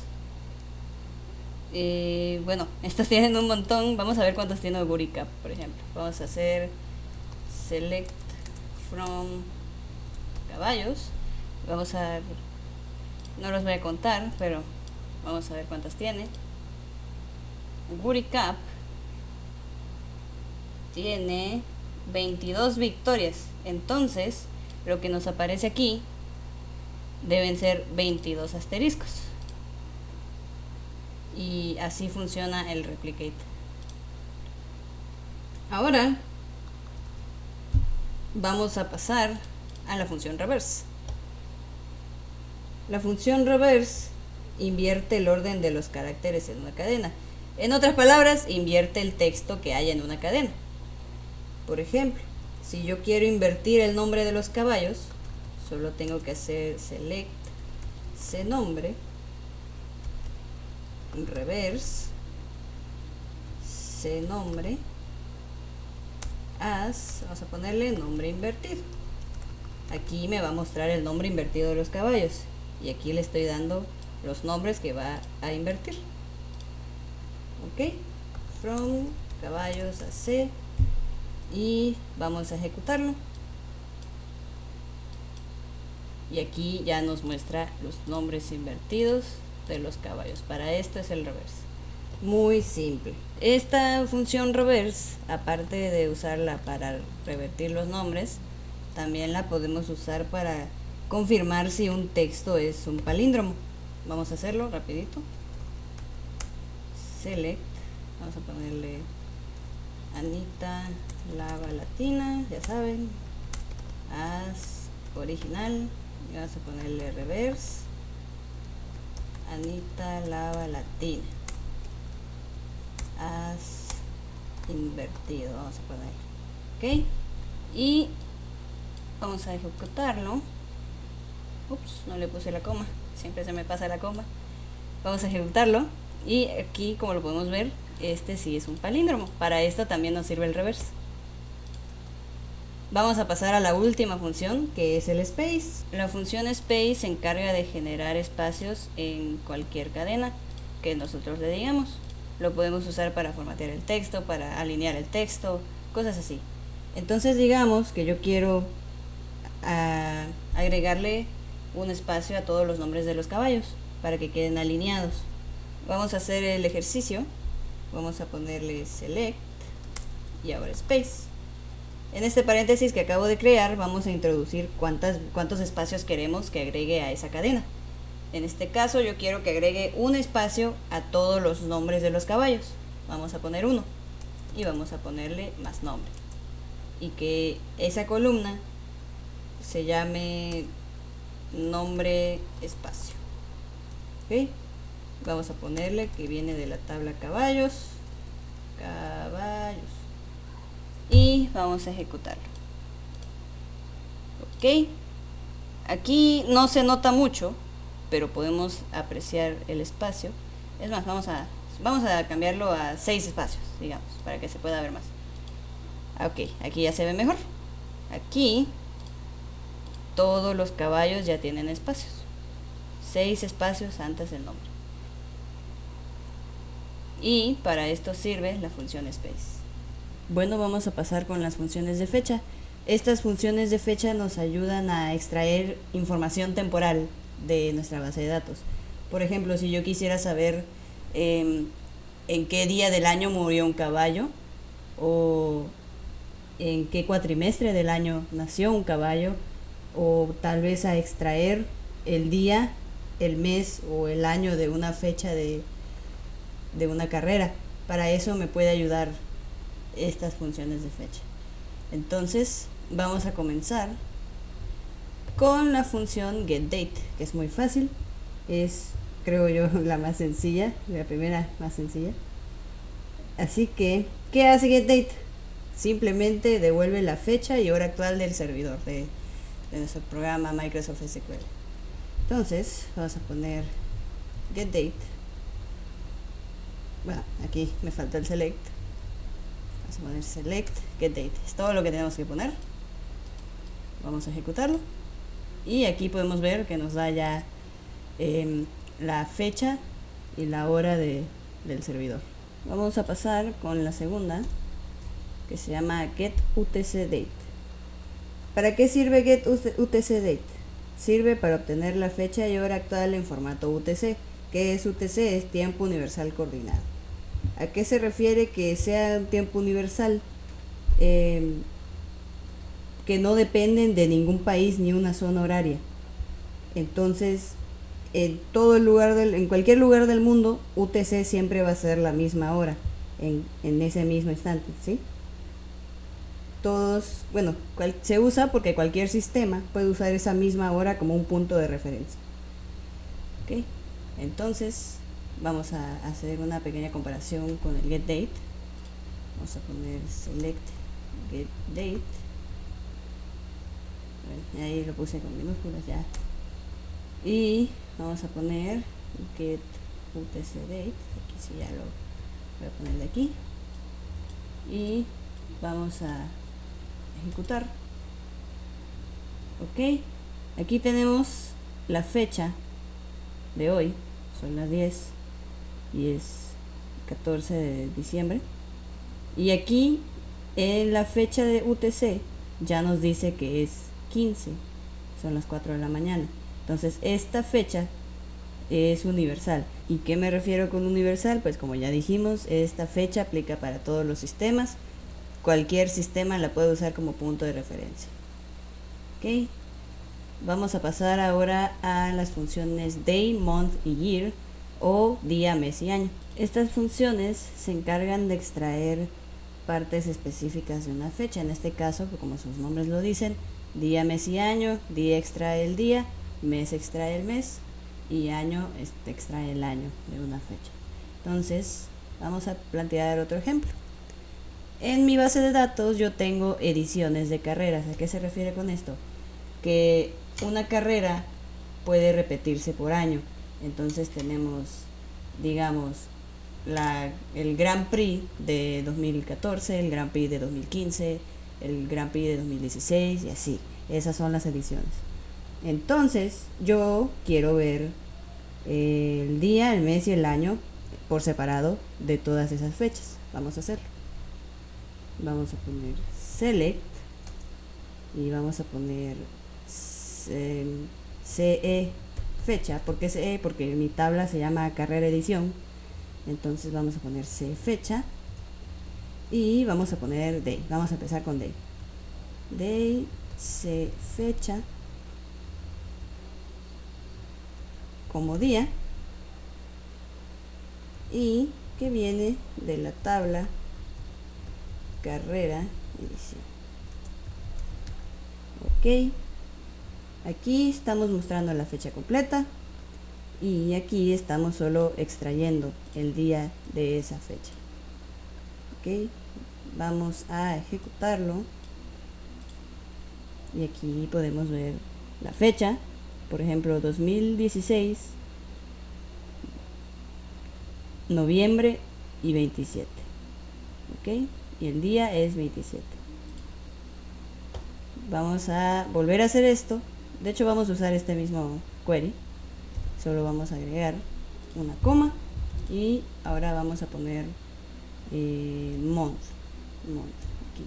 Bueno, estas tienen un montón. Vamos a ver cuántas tiene Gurikap, por ejemplo. Vamos a hacer select from caballos. Vamos a, no los voy a contar, pero vamos a ver cuántas tiene. Gurikap tiene 22 victorias. Entonces, lo que nos aparece aquí deben ser 22 asteriscos. Y así funciona el replicate. Ahora vamos a pasar a la función reverse. La función reverse invierte el orden de los caracteres en una cadena. En otras palabras, invierte el texto que hay en una cadena. Por ejemplo, si yo quiero invertir el nombre de los caballos, solo tengo que hacer select cnombre reverse cnombre as, vamos a ponerle nombre invertido. Aquí me va a mostrar el nombre invertido de los caballos y aquí le estoy dando los nombres que va a invertir. Ok, from caballos a C, y vamos a ejecutarlo. Y aquí ya nos muestra los nombres invertidos de los caballos. Para esto es el reverse. Muy simple. Esta función reverse, aparte de usarla para revertir los nombres, también la podemos usar para confirmar si un texto es un palíndromo. Vamos a hacerlo rapidito. Select, vamos a ponerle Anita Lava Latina, ya saben, as original, y vamos a ponerle reverse Anita Lava Latina, as invertido, vamos a poner, ok, y vamos a ejecutarlo. Ups, no le puse la coma, siempre se me pasa la coma. Vamos a ejecutarlo y aquí, como lo podemos ver, este sí es un palíndromo. Para esto también nos sirve el reverse. Vamos a pasar a la última función, que es el space. La función space se encarga de generar espacios en cualquier cadena que nosotros le digamos. Lo podemos usar para formatear el texto, para alinear el texto, cosas así. Entonces digamos que yo quiero agregarle un espacio a todos los nombres de los caballos para que queden alineados. Vamos a hacer el ejercicio. Vamos a ponerle select y ahora space. En este paréntesis que acabo de crear vamos a introducir cuántos espacios queremos que agregue a esa cadena. En este caso yo quiero que agregue un espacio a todos los nombres de los caballos. Vamos a poner 1 y vamos a ponerle más nombre. Y que esa columna se llame nombre espacio. ¿Ok? Vamos a ponerle que viene de la tabla caballos. Y vamos a ejecutarlo. Ok, aquí no se nota mucho, pero podemos apreciar el espacio. Es más, vamos a cambiarlo a 6 espacios, digamos, para que se pueda ver más. Ok, aquí ya se ve mejor. Aquí todos los caballos ya tienen espacios, 6 espacios antes del nombre. Y para esto sirve la función space. Bueno, vamos a pasar con las funciones de fecha. Estas funciones de fecha nos ayudan a extraer información temporal de nuestra base de datos. Por ejemplo, si yo quisiera saber en qué día del año murió un caballo, o en qué cuatrimestre del año nació un caballo, o tal vez a extraer el día, el mes o el año de una fecha de una carrera. Para eso me puede ayudar estas funciones de fecha. Entonces vamos a comenzar con la función getDate, que es muy fácil, es, creo yo, la más sencilla, la primera más sencilla. Así que, ¿qué hace getDate? Simplemente devuelve la fecha y hora actual del servidor de nuestro programa Microsoft SQL. Entonces vamos a poner getDate. Bueno, aquí me falta el select. Vamos a poner select getDate. Es todo lo que tenemos que poner. Vamos a ejecutarlo. Y aquí podemos ver que nos da ya la fecha y la hora del servidor. Vamos a pasar con la segunda, que se llama getUtcDate. ¿Para qué sirve getUtcDate? Sirve para obtener la fecha y hora actual en formato UTC. ¿Qué es UTC? Es tiempo universal coordinado. ¿A qué se refiere que sea un tiempo universal? Que no dependen de ningún país ni una zona horaria. Entonces, en cualquier lugar del mundo, UTC siempre va a ser la misma hora en ese mismo instante, ¿sí? Se usa porque cualquier sistema puede usar esa misma hora como un punto de referencia. ¿Ok? Entonces vamos a hacer una pequeña comparación con el getDate. Vamos a poner select getDate. Bueno, ahí lo puse con minúsculas ya. Y vamos a poner getUtcDate. Aquí sí ya lo voy a poner de aquí. Y vamos a ejecutar. Ok, aquí tenemos la fecha de hoy, son las 10 y es 14 de diciembre. Y aquí en la fecha de UTC ya nos dice que es 15, son las 4 de la mañana. Entonces esta fecha es universal. ¿Y qué me refiero con universal? Pues como ya dijimos, esta fecha aplica para todos los sistemas. Cualquier sistema la puede usar como punto de referencia. Ok, vamos a pasar ahora a las funciones day, month y year, o día, mes y año. Estas funciones se encargan de extraer partes específicas de una fecha. En este caso, como sus nombres lo dicen, día, mes y año. Día extrae el día, mes extrae el mes y año extrae el año de una fecha. Entonces vamos a plantear otro ejemplo. En mi base de datos yo tengo ediciones de carreras. ¿A qué se refiere con esto? Que una carrera puede repetirse por año. Entonces tenemos, digamos, el Grand Prix de 2014, el Grand Prix de 2015, el Grand Prix de 2016 y así. Esas son las ediciones. Entonces yo quiero ver el día, el mes y el año por separado de todas esas fechas. Vamos a hacerlo. Vamos a poner select y vamos a poner CE fecha. ¿Por qué CE? Porque mi tabla se llama carrera edición. Entonces vamos a poner CE fecha y vamos a poner day. Vamos a empezar con day. Day, CE fecha como día y que viene de la tabla carrera edición. Ok, aquí estamos mostrando la fecha completa y aquí estamos solo extrayendo el día de esa fecha. Ok, vamos a ejecutarlo y aquí podemos ver la fecha, por ejemplo 2016 noviembre y 27. Ok, y el día es 27. Vamos a volver a hacer esto. De hecho vamos a usar este mismo query, solo vamos a agregar una coma y ahora vamos a poner month aquí.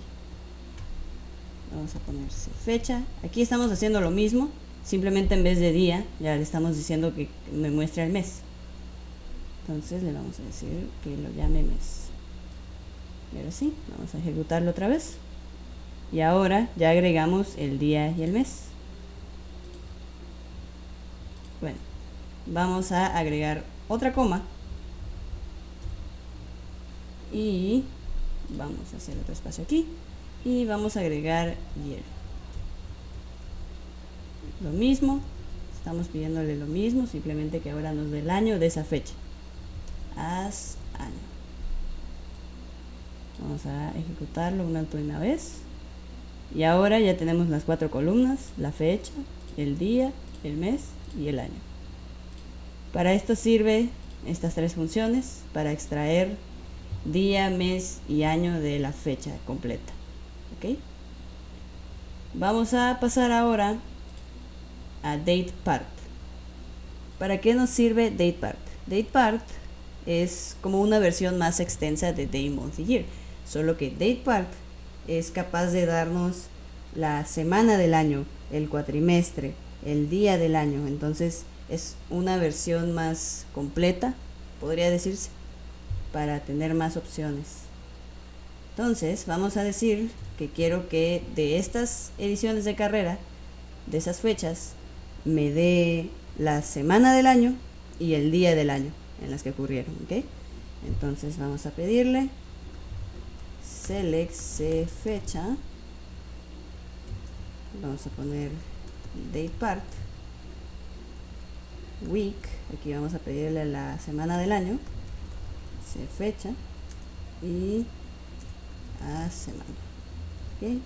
Vamos a poner fecha. Aquí estamos haciendo lo mismo, simplemente en vez de día ya le estamos diciendo que me muestre el mes. Entonces le vamos a decir que lo llame mes. Y ahora sí, vamos a ejecutarlo otra vez. Y ahora ya agregamos el día y el mes. Bueno, vamos a agregar otra coma. Y vamos a hacer otro espacio aquí. Y vamos a agregar year. Lo mismo. Estamos pidiéndole lo mismo, simplemente que ahora nos dé el año de esa fecha. As año. Vamos a ejecutarlo una última vez. Y ahora ya tenemos las 4 columnas, la fecha, el día, el mes y el año. Para esto sirve estas 3 funciones, para extraer día, mes y año de la fecha completa. ¿Ok? Vamos a pasar ahora a DatePart. ¿Para qué nos sirve DatePart? DatePart es como una versión más extensa de Day, Month y Year, solo que DatePart es capaz de darnos la semana del año, el cuatrimestre, el día del año. Entonces es una versión más completa, podría decirse, para tener más opciones. Entonces vamos a decir que quiero que de estas ediciones de carrera, de esas fechas, me dé la semana del año y el día del año en las que ocurrieron, ¿ok? Entonces vamos a pedirle select fecha, vamos a poner DatePart, week, aquí vamos a pedirle la semana del año, fecha y a semana, ¿ok?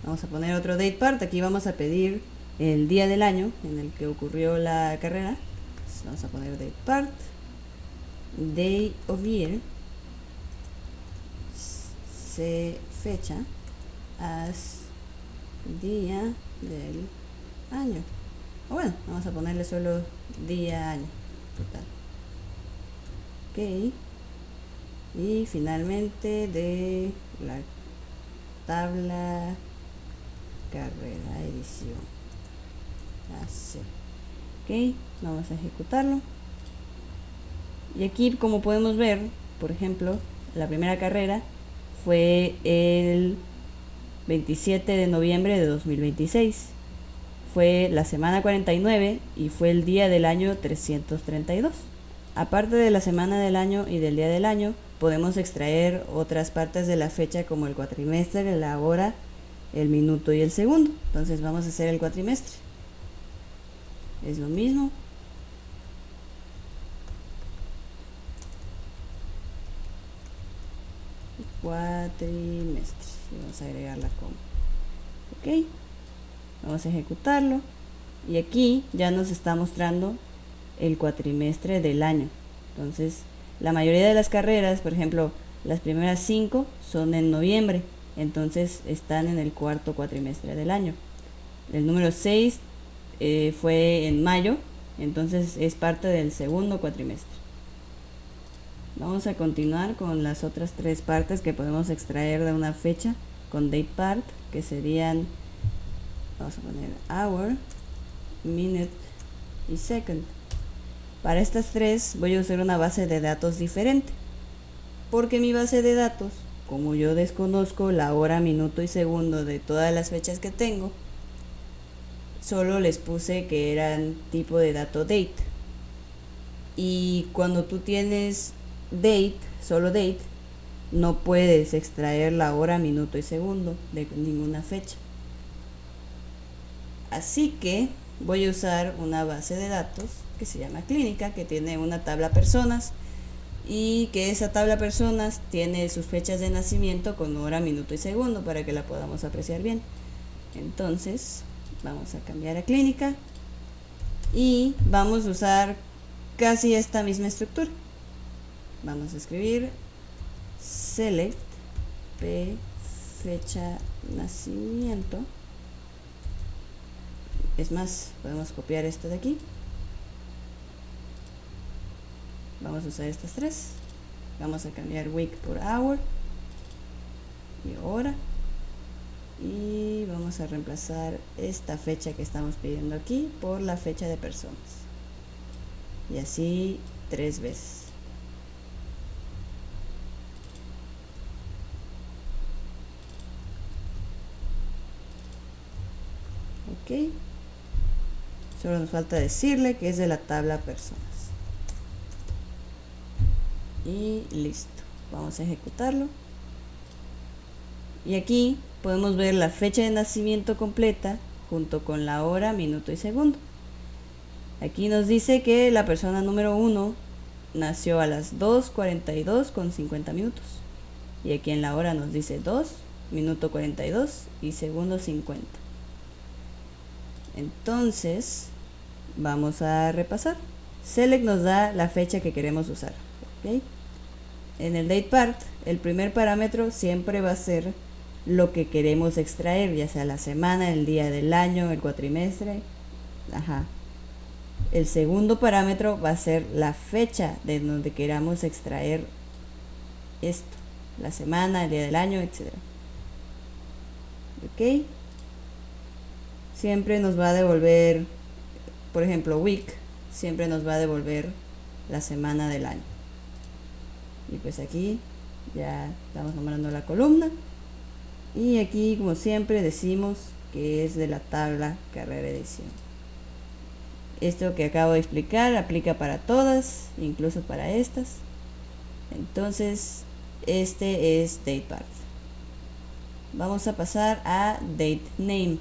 Vamos a poner otro DatePart, aquí vamos a pedir el día del año en el que ocurrió la carrera. Entonces vamos a poner DatePart, Day of Year, fecha, as día del año. O bueno, vamos a ponerle solo día, año, total. Ok. Y finalmente de la tabla carrera edición. Así. Ok, vamos a ejecutarlo. Y aquí, como podemos ver, por ejemplo, la primera carrera fue el 27 de noviembre de 2026. Fue la semana 49 y fue el día del año 332. Aparte de la semana del año y del día del año, podemos extraer otras partes de la fecha como el cuatrimestre, la hora, el minuto y el segundo. Entonces vamos a hacer el cuatrimestre. Es lo mismo. Cuatrimestre. Y vamos a agregar la coma. Ok. Vamos a ejecutarlo. Y aquí ya nos está mostrando el cuatrimestre del año. Entonces, la mayoría de las carreras, por ejemplo, las primeras 5 son en noviembre. Entonces, están en el cuarto cuatrimestre del año. El número 6 fue en mayo. Entonces, es parte del segundo cuatrimestre. Vamos a continuar con las otras 3 partes que podemos extraer de una fecha con DatePart, que serían, vamos a poner hour, minute y second. Para estas 3 voy a usar una base de datos diferente, porque mi base de datos, como yo desconozco la hora, minuto y segundo de todas las fechas que tengo, solo les puse que eran tipo de dato date. Y cuando tú tienes date, solo date, no puedes extraer la hora, minuto y segundo de ninguna fecha. Así que voy a usar una base de datos que se llama clínica, que tiene una tabla personas, y que esa tabla personas tiene sus fechas de nacimiento con hora, minuto y segundo para que la podamos apreciar bien. Entonces vamos a cambiar a clínica y vamos a usar casi esta misma estructura. Vamos a escribir select p fecha nacimiento. Es más, podemos copiar esto de aquí. Vamos a usar estas 3. Vamos a cambiar week por hour y hora. Y vamos a reemplazar esta fecha que estamos pidiendo aquí por la fecha de personas. Y así 3 veces. Ok, solo nos falta decirle que es de la tabla personas y listo. Vamos a ejecutarlo y aquí podemos ver la fecha de nacimiento completa junto con la hora, minuto y segundo. Aquí nos dice que la persona número 1 nació a las 2:42 con 50 minutos. Y aquí en la hora nos dice 2, minuto 42 y segundo 50. Entonces, vamos a repasar. Select nos da la fecha que queremos usar. ¿Okay? En el date part, el primer parámetro siempre va a ser lo que queremos extraer, ya sea la semana, el día del año, el cuatrimestre. Ajá. El segundo parámetro va a ser la fecha de donde queramos extraer esto, la semana, el día del año, etc. Ok, siempre nos va a devolver, por ejemplo, week, siempre nos va a devolver la semana del año. Y pues aquí ya estamos nombrando la columna y aquí, como siempre, decimos que es de la tabla carrera edición. Esto que acabo de explicar aplica para todas, incluso para estas. Entonces, este es DatePart. Vamos a pasar a DateName.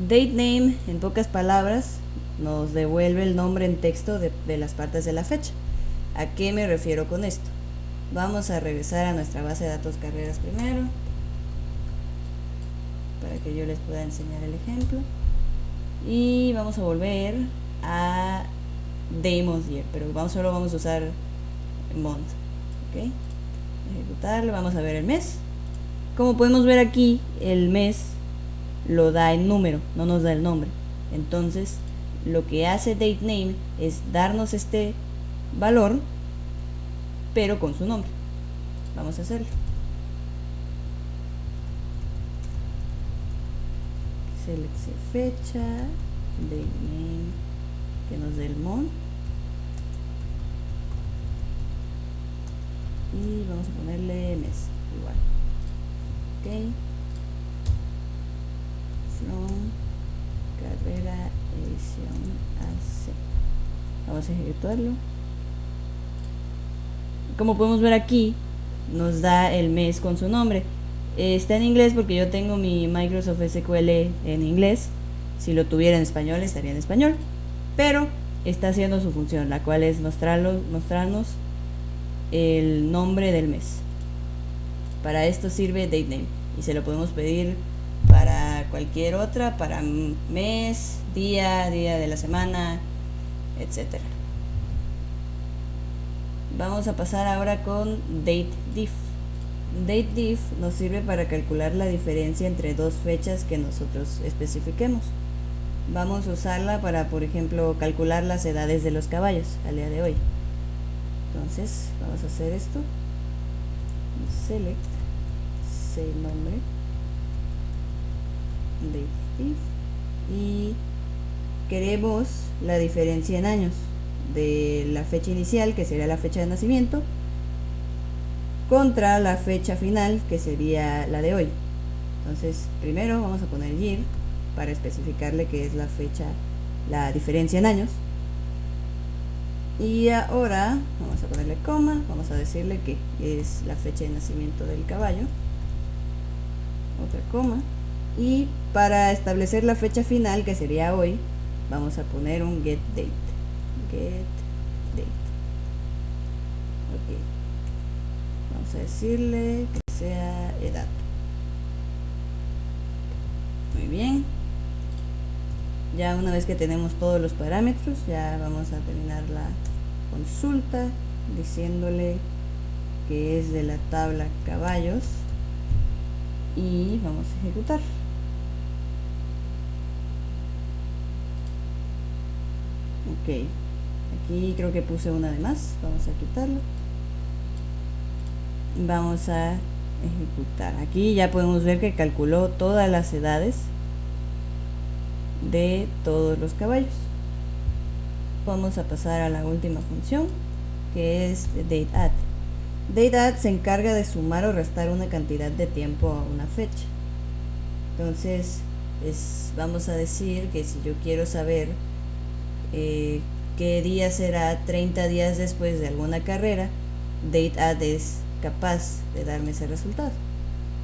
DateName, en pocas palabras, nos devuelve el nombre en texto de las partes de la fecha. ¿A qué me refiero con esto? Vamos a regresar a nuestra base de datos carreras primero, para que yo les pueda enseñar el ejemplo. Y vamos a volver a Day-Month Year, pero solo vamos a usar month. Ok, ejecutarlo, vamos a ver el mes. Como podemos ver aquí, el mes lo da en número, no nos da el nombre. Entonces, lo que hace DateName es darnos este valor, pero con su nombre. Vamos a hacerlo. Selección fecha, DateName, que nos dé el month. Y vamos a ponerle mes, igual. Ok. From carrera edición AC. Vamos a ejecutarlo. Como podemos ver aquí, nos da el mes con su nombre. Está en inglés porque yo tengo mi Microsoft SQL en inglés. Si lo tuviera en español, estaría en español. Pero está haciendo su función, la cual es mostrarnos el nombre del mes. Para esto sirve DateName y se lo podemos pedir para cualquier otra, para mes, día de la semana, etc. Vamos a pasar ahora con DateDiff. DateDiff nos sirve para calcular la diferencia entre dos fechas que nosotros especifiquemos. Vamos a usarla para, por ejemplo, calcular las edades de los caballos al día de hoy. Entonces, vamos a hacer esto. Select, save nombre, DateDiff, y queremos la diferencia en años de la fecha inicial, que sería la fecha de nacimiento, contra la fecha final, que sería la de hoy. Entonces, primero vamos a poner year para especificarle que es la fecha, la diferencia en años. Y ahora vamos a ponerle coma, vamos a decirle que es la fecha de nacimiento del caballo, otra coma, y para establecer la fecha final, que sería hoy, vamos a poner un getDate. Ok, vamos a decirle que sea edad. Muy bien, ya una vez que tenemos todos los parámetros, ya vamos a terminar la consulta diciéndole que es de la tabla caballos y vamos a ejecutar. Ok, aquí creo que puse una de más, vamos a quitarlo. Vamos a ejecutar. Aquí ya podemos ver que calculó todas las edades de todos los caballos. Vamos a pasar a la última función, que es DateAdd. DateAdd se encarga de sumar o restar una cantidad de tiempo a una fecha. Entonces, vamos a decir que si yo quiero saber qué día será 30 días después de alguna carrera, dateAdd es capaz de darme ese resultado.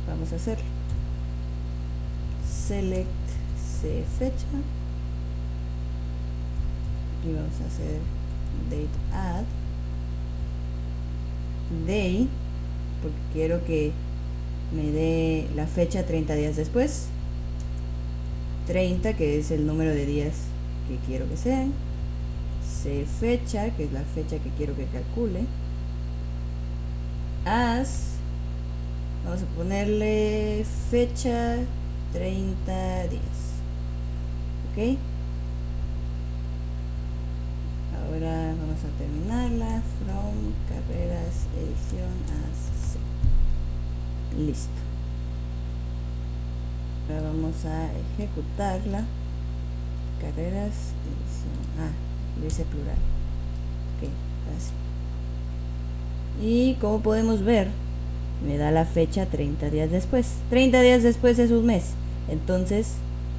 Vamos a hacerlo. Select fecha y vamos a hacer dateAdd day, porque quiero que me dé la fecha 30 días después. 30, que es el número de días que quiero que sean. Fecha, que es la fecha que quiero que calcule. Vamos a ponerle fecha 30 días. Ok. Ahora vamos a terminarla. From carreras edición as. Listo. Ahora vamos a ejecutarla. Carreras edición. Lo hice plural. Ok, así. Y como podemos ver, me da la fecha 30 días después. 30 días después es un mes. Entonces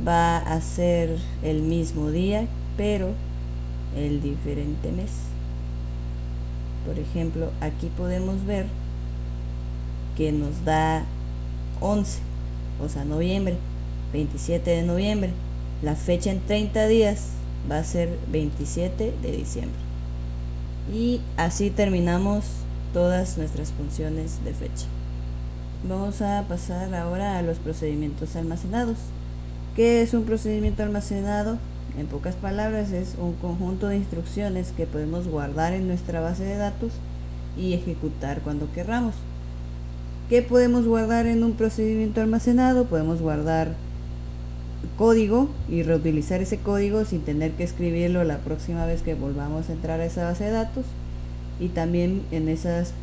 va a ser el mismo día, pero el diferente mes. Por ejemplo, aquí podemos ver que nos da 11, o sea, noviembre, 27 de noviembre. La fecha en 30 días va a ser 27 de diciembre. Y así terminamos todas nuestras funciones de fecha. Vamos a pasar ahora a los procedimientos almacenados. ¿Qué es un procedimiento almacenado? En pocas palabras, es un conjunto de instrucciones que podemos guardar en nuestra base de datos y ejecutar cuando querramos. ¿Qué podemos guardar en un procedimiento almacenado? Podemos guardar código y reutilizar ese código sin tener que escribirlo la próxima vez que volvamos a entrar a esa base de datos. Y también en esos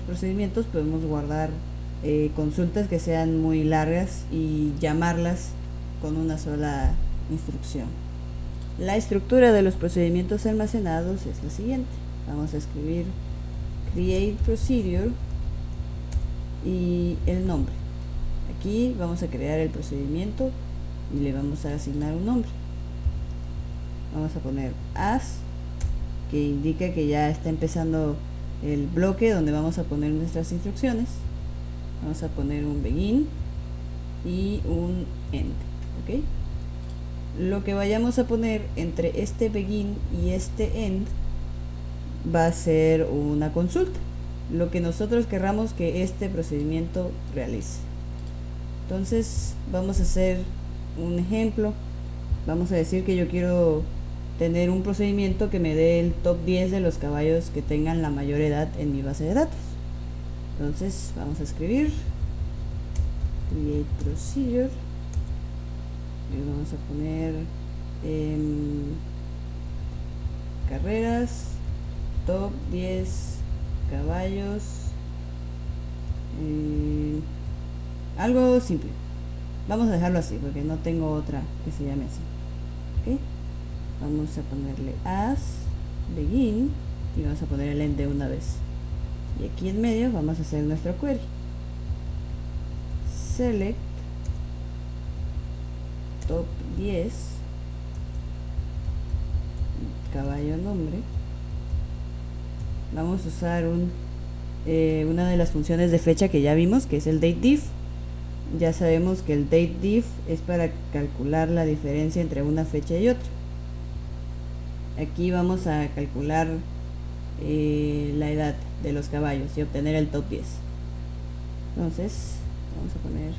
procedimientos podemos guardar consultas que sean muy largas y llamarlas con una sola instrucción. La estructura de los procedimientos almacenados es la siguiente. Vamos a escribir create procedure y el nombre. Aquí vamos a crear el procedimiento y le vamos a asignar un nombre. Vamos a poner as, que indica que ya está empezando el bloque donde vamos a poner nuestras instrucciones. Vamos a poner un begin y un end. ¿Ok? Lo que vayamos a poner entre este begin y este end va a ser una consulta, lo que nosotros querramos que este procedimiento realice. Entonces vamos a hacer un ejemplo. Vamos a decir que yo quiero tener un procedimiento que me dé el top 10 de los caballos que tengan la mayor edad en mi base de datos. Entonces vamos a escribir create procedure y vamos a poner carreras top 10 caballos, algo simple. Vamos a dejarlo así porque no tengo otra que se llame así. ¿Okay? Vamos a ponerle as begin y vamos a poner el end de una vez. Y aquí en medio vamos a hacer nuestra query. Select top 10 caballo nombre. Vamos a usar una de las funciones de fecha que ya vimos, que es el dateDiff. Ya sabemos que el dateDiff es para calcular la diferencia entre una fecha y otra. Aquí vamos a calcular la edad de los caballos y obtener el top 10. Entonces vamos a poner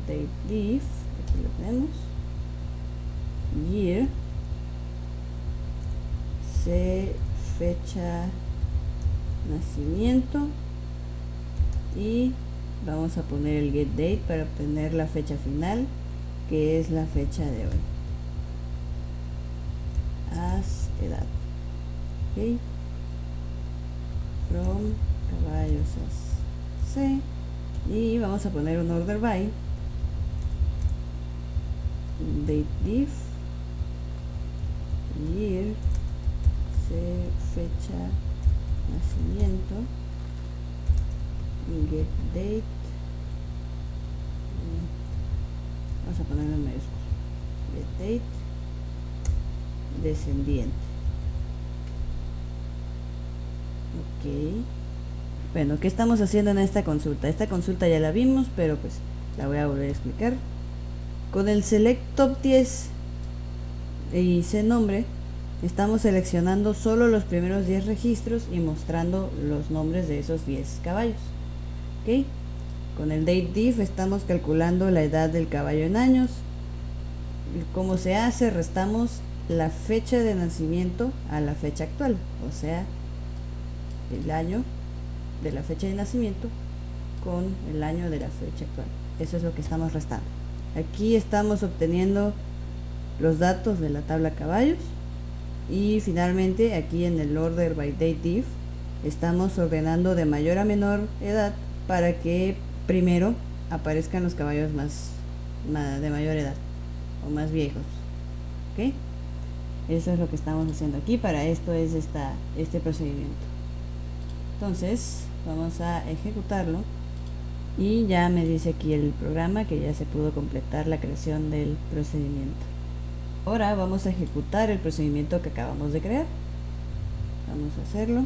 dateDiff, aquí lo tenemos, year, fecha nacimiento, y vamos a poner el getDate para obtener la fecha final, que es la fecha de hoy. As edad. Okay. From caballos as C, y vamos a poner un order by dateDiff year fecha nacimiento getDate, vamos a ponerlo en mayúscula. date descendiente. Ok. Bueno, ¿qué estamos haciendo en esta consulta? Esta consulta ya la vimos, pero pues la voy a volver a explicar. Con el select top 10 y cnombre estamos seleccionando solo los primeros 10 registros y mostrando los nombres de esos 10 caballos. ¿Ok? Con el date diff estamos calculando la edad del caballo en años. ¿Cómo se hace? Restamos la fecha de nacimiento a la fecha actual, o sea, el año de la fecha de nacimiento con el año de la fecha actual. Eso es lo que estamos restando. Aquí estamos obteniendo los datos de la tabla caballos y finalmente aquí en el order by date diff estamos ordenando de mayor a menor edad para que primero aparezcan los caballos de mayor edad o más viejos. ¿Ok? Eso es lo que estamos haciendo aquí. Para esto es este procedimiento. Entonces vamos a ejecutarlo y ya me dice aquí el programa que ya se pudo completar la creación del procedimiento. Ahora vamos a ejecutar el procedimiento que acabamos de crear. Vamos a hacerlo.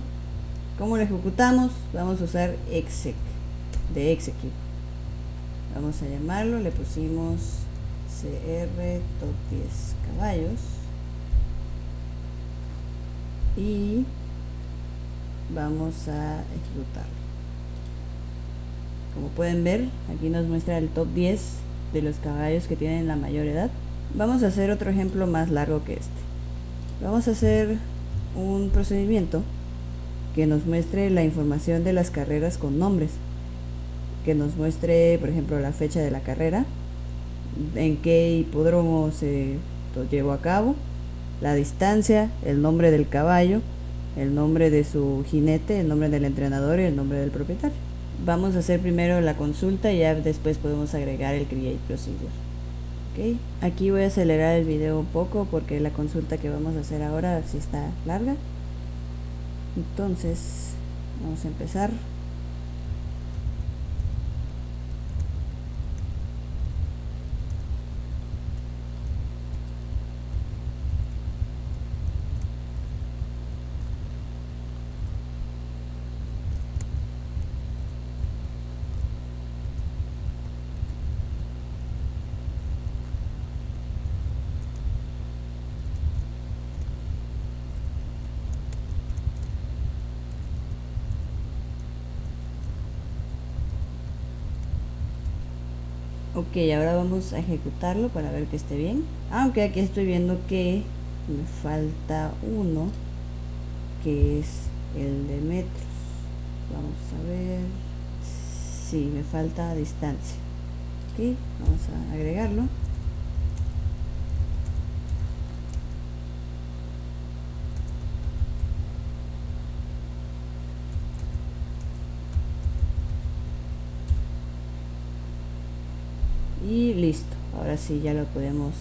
¿Cómo lo ejecutamos? Vamos a usar exec de execute. Vamos a llamarlo, le pusimos cr top 10 caballos y vamos a ejecutarlo. Como pueden ver, aquí nos muestra el top 10 de los caballos que tienen la mayor edad. Vamos a hacer otro ejemplo más largo que este. Vamos a hacer un procedimiento que nos muestre la información de las carreras con nombres, que nos muestre, por ejemplo, la fecha de la carrera, en qué hipódromo se llevó a cabo, la distancia, el nombre del caballo, el nombre de su jinete, el nombre del entrenador y el nombre del propietario. Vamos a hacer primero la consulta y ya después podemos agregar el create procedure. ¿Okay? Aquí voy a acelerar el video un poco porque la consulta que vamos a hacer ahora sí está larga. Entonces vamos a empezar. Ok, ahora vamos a ejecutarlo para ver que esté bien. Aunque aquí estoy viendo que me falta uno, que es el de metros. Vamos a ver. Sí, me falta distancia. Ok, vamos a agregarlo. Y listo, ahora sí ya lo podemos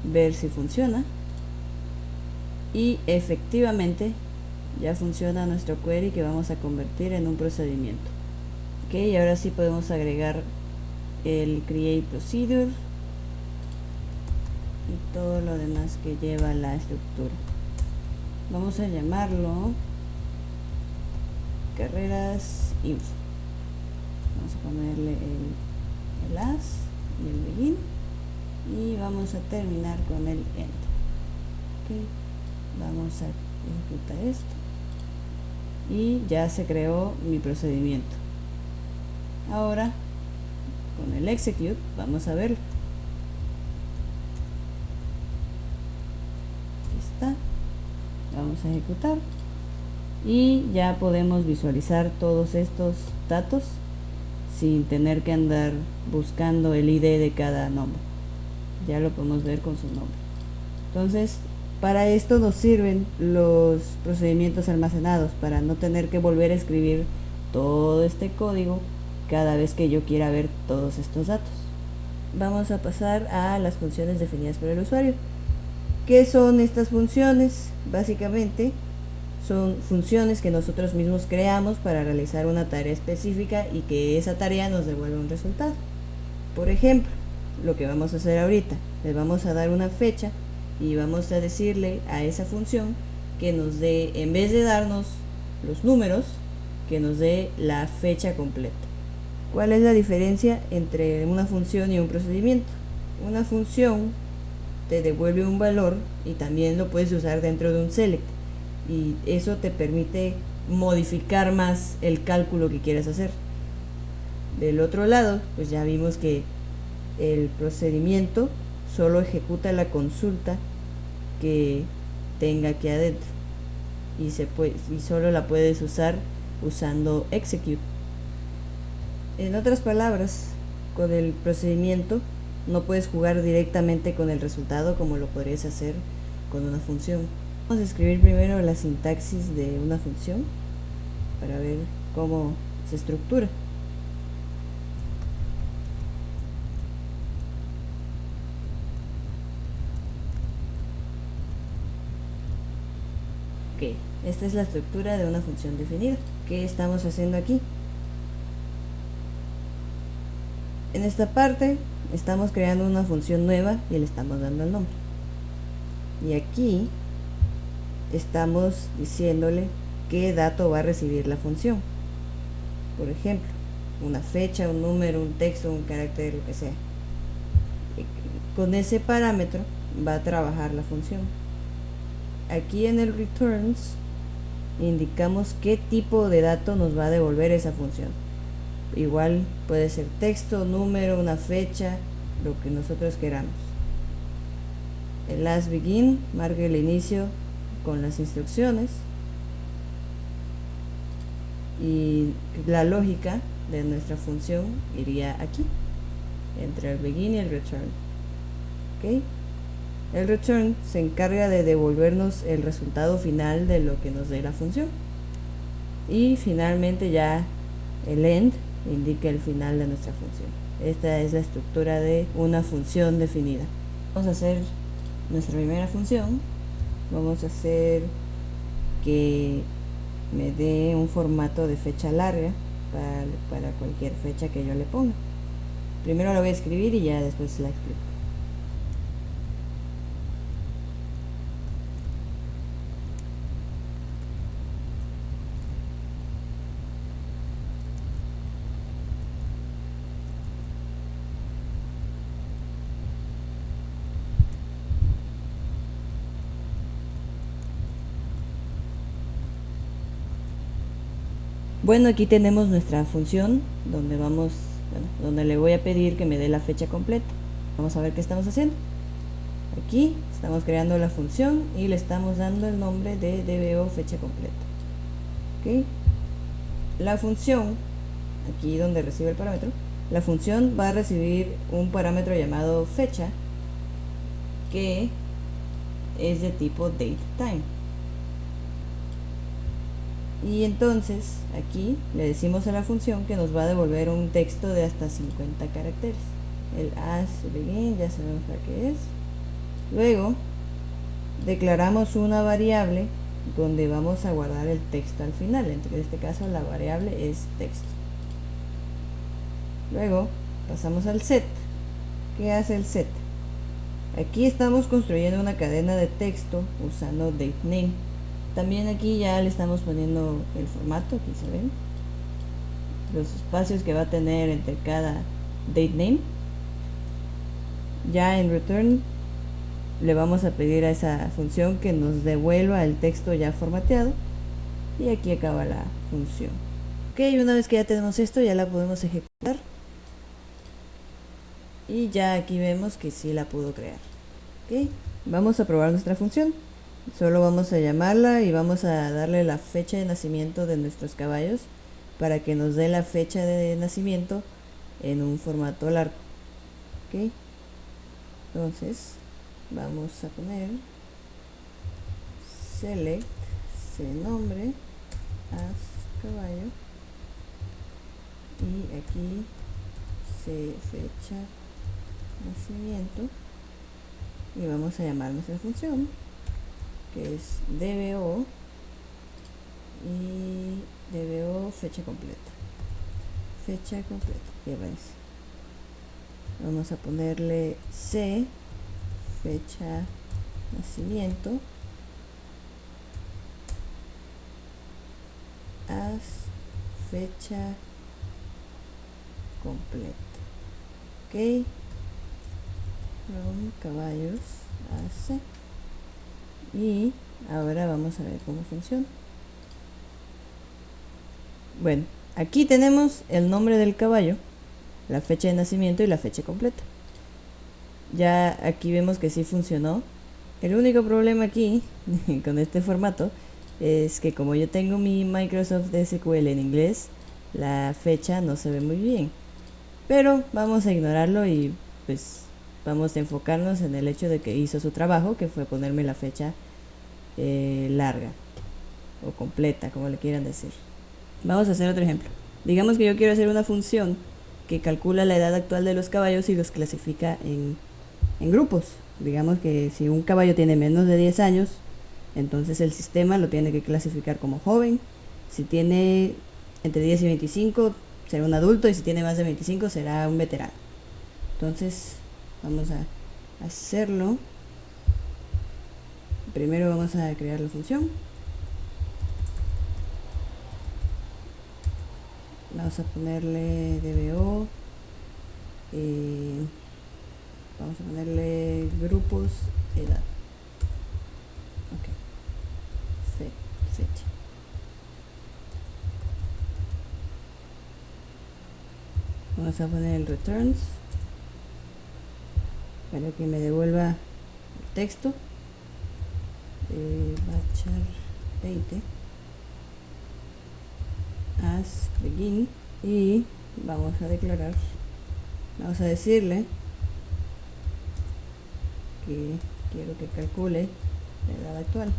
ver si funciona. Y efectivamente ya funciona nuestro query que vamos a convertir en un procedimiento. Ok, y ahora sí podemos agregar el create procedure y todo lo demás que lleva la estructura. Vamos a llamarlo carreras info. Vamos a ponerle el as y el begin y vamos a terminar con el end. Okay. Vamos a ejecutar esto y ya se creó mi procedimiento. Ahora con el execute vamos a ver. Aquí está. Vamos a ejecutar y ya podemos visualizar todos estos datos sin tener que andar buscando el ID de cada nombre. Ya lo podemos ver con su nombre. Entonces, para esto nos sirven los procedimientos almacenados, para no tener que volver a escribir todo este código cada vez que yo quiera ver todos estos datos. Vamos a pasar a las funciones definidas por el usuario. ¿Qué son estas funciones? Básicamente son funciones que nosotros mismos creamos para realizar una tarea específica y que esa tarea nos devuelva un resultado. Por ejemplo, lo que vamos a hacer ahorita, le vamos a dar una fecha y vamos a decirle a esa función que nos dé, en vez de darnos los números, que nos dé la fecha completa. ¿Cuál es la diferencia entre una función y un procedimiento? Una función te devuelve un valor y también lo puedes usar dentro de un select, y eso te permite modificar más el cálculo que quieras hacer. Del otro lado, pues ya vimos que el procedimiento solo ejecuta la consulta que tenga aquí adentro y solo la puedes usar usando execute. En otras palabras, con el procedimiento no puedes jugar directamente con el resultado como lo podrías hacer con una función. Vamos a escribir primero la sintaxis de una función para ver cómo se estructura. Ok, esta es la estructura de una función definida. ¿Qué estamos haciendo aquí? En esta parte estamos creando una función nueva y le estamos dando el nombre. Y aquí estamos diciéndole qué dato va a recibir la función. Por ejemplo, una fecha, un número, un texto, un carácter, lo que sea. Con ese parámetro va a trabajar la función. Aquí en el returns indicamos qué tipo de dato nos va a devolver esa función. Igual puede ser texto, número, una fecha, lo que nosotros queramos. El last begin marca el inicio con las instrucciones y la lógica de nuestra función iría aquí entre el begin y el return. ¿Okay? El return se encarga de devolvernos el resultado final de lo que nos dé la función, y finalmente ya el end indica el final de nuestra función. Esta es la estructura de una función definida. Vamos a hacer nuestra primera función. Vamos a hacer que me dé un formato de fecha larga para cualquier fecha que yo le ponga. Primero la voy a escribir y ya después la explico. Bueno, aquí tenemos nuestra función donde donde le voy a pedir que me dé la fecha completa. Vamos a ver qué estamos haciendo. Aquí estamos creando la función y le estamos dando el nombre de DBO fecha completa. ¿Okay? La función, aquí donde recibe el parámetro, la función va a recibir un parámetro llamado fecha, que es de tipo datetime. Y entonces aquí le decimos a la función que nos va a devolver un texto de hasta 50 caracteres. El as begin ya sabemos para qué es. Luego declaramos una variable donde vamos a guardar el texto al final. En este caso la variable es texto. Luego pasamos al set. ¿Qué hace el set? Aquí estamos construyendo una cadena de texto usando datename. También aquí ya le estamos poniendo el formato, aquí se ven los espacios que va a tener entre cada datename. Ya en return le vamos a pedir a esa función que nos devuelva el texto ya formateado, y aquí acaba la función. Ok, una vez que ya tenemos esto, ya la podemos ejecutar y ya aquí vemos que sí la pudo crear. Ok, vamos a probar nuestra función. Solo vamos a llamarla y vamos a darle la fecha de nacimiento de nuestros caballos para que nos dé la fecha de nacimiento en un formato largo. ¿Okay? Entonces vamos a poner select nombre as caballo y aquí fecha nacimiento, y vamos a llamar nuestra función que es DBO y DBO fecha completa. Ya aparece. Vamos a ponerle C fecha nacimiento, haz fecha completa. Ok, from caballos hace. Y ahora vamos a ver cómo funciona. Bueno, aquí tenemos el nombre del caballo, la fecha de nacimiento y la fecha completa. Ya aquí vemos que sí funcionó. El único problema aquí con este formato es que como yo tengo mi Microsoft SQL en inglés, la fecha no se ve muy bien. Pero vamos a ignorarlo y pues vamos a enfocarnos en el hecho de que hizo su trabajo, que fue ponerme la fecha larga o completa, como le quieran decir. Vamos a hacer otro ejemplo. Digamos que yo quiero hacer una función que calcula la edad actual de los caballos y los clasifica en grupos. Digamos que si un caballo tiene menos de 10 años, entonces el sistema lo tiene que clasificar como joven. Si tiene entre 10 y 25, será un adulto, y si tiene más de 25, será un veterano. Entonces vamos a hacerlo. Primero vamos a crear la función. Vamos a ponerle DBO. Vamos a ponerle grupos edad. Ok. Fecha. Vamos a poner el returns para que me devuelva el texto. Bachar 20 as begin, y vamos a declarar, vamos a decirle que quiero que calcule la edad actual.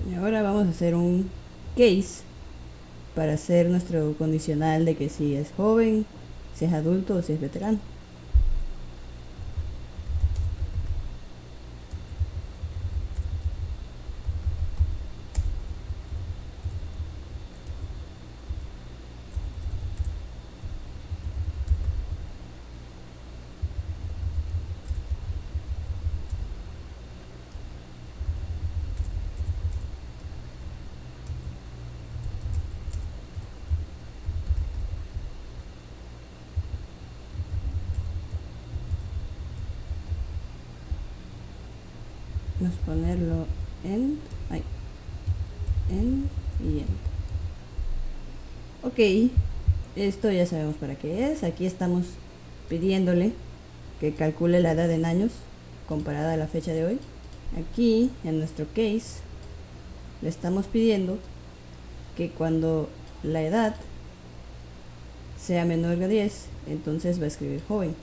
Y ahora vamos a hacer un case para hacer nuestro condicional de que si es joven, si es adulto o si es veterano. Vamos a ponerlo en y en. Ok, esto ya sabemos para qué es. Aquí estamos pidiéndole que calcule la edad en años comparada a la fecha de hoy. Aquí en nuestro case le estamos pidiendo que cuando la edad sea menor a 10, entonces va a escribir joven.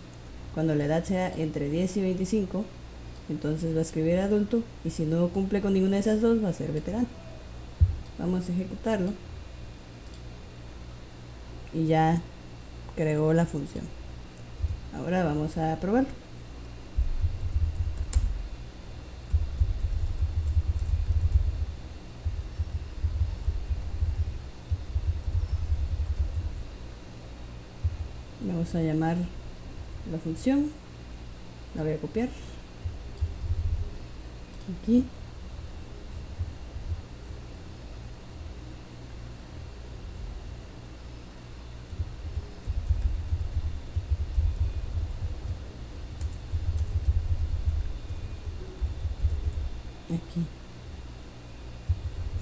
Cuando la edad sea entre 10 y 25, entonces va a escribir adulto, y si no cumple con ninguna de esas dos, va a ser veterano. Vamos a ejecutarlo y ya creó la función. Ahora vamos a probarlo. Vamos a llamar la función, la voy a copiar aquí,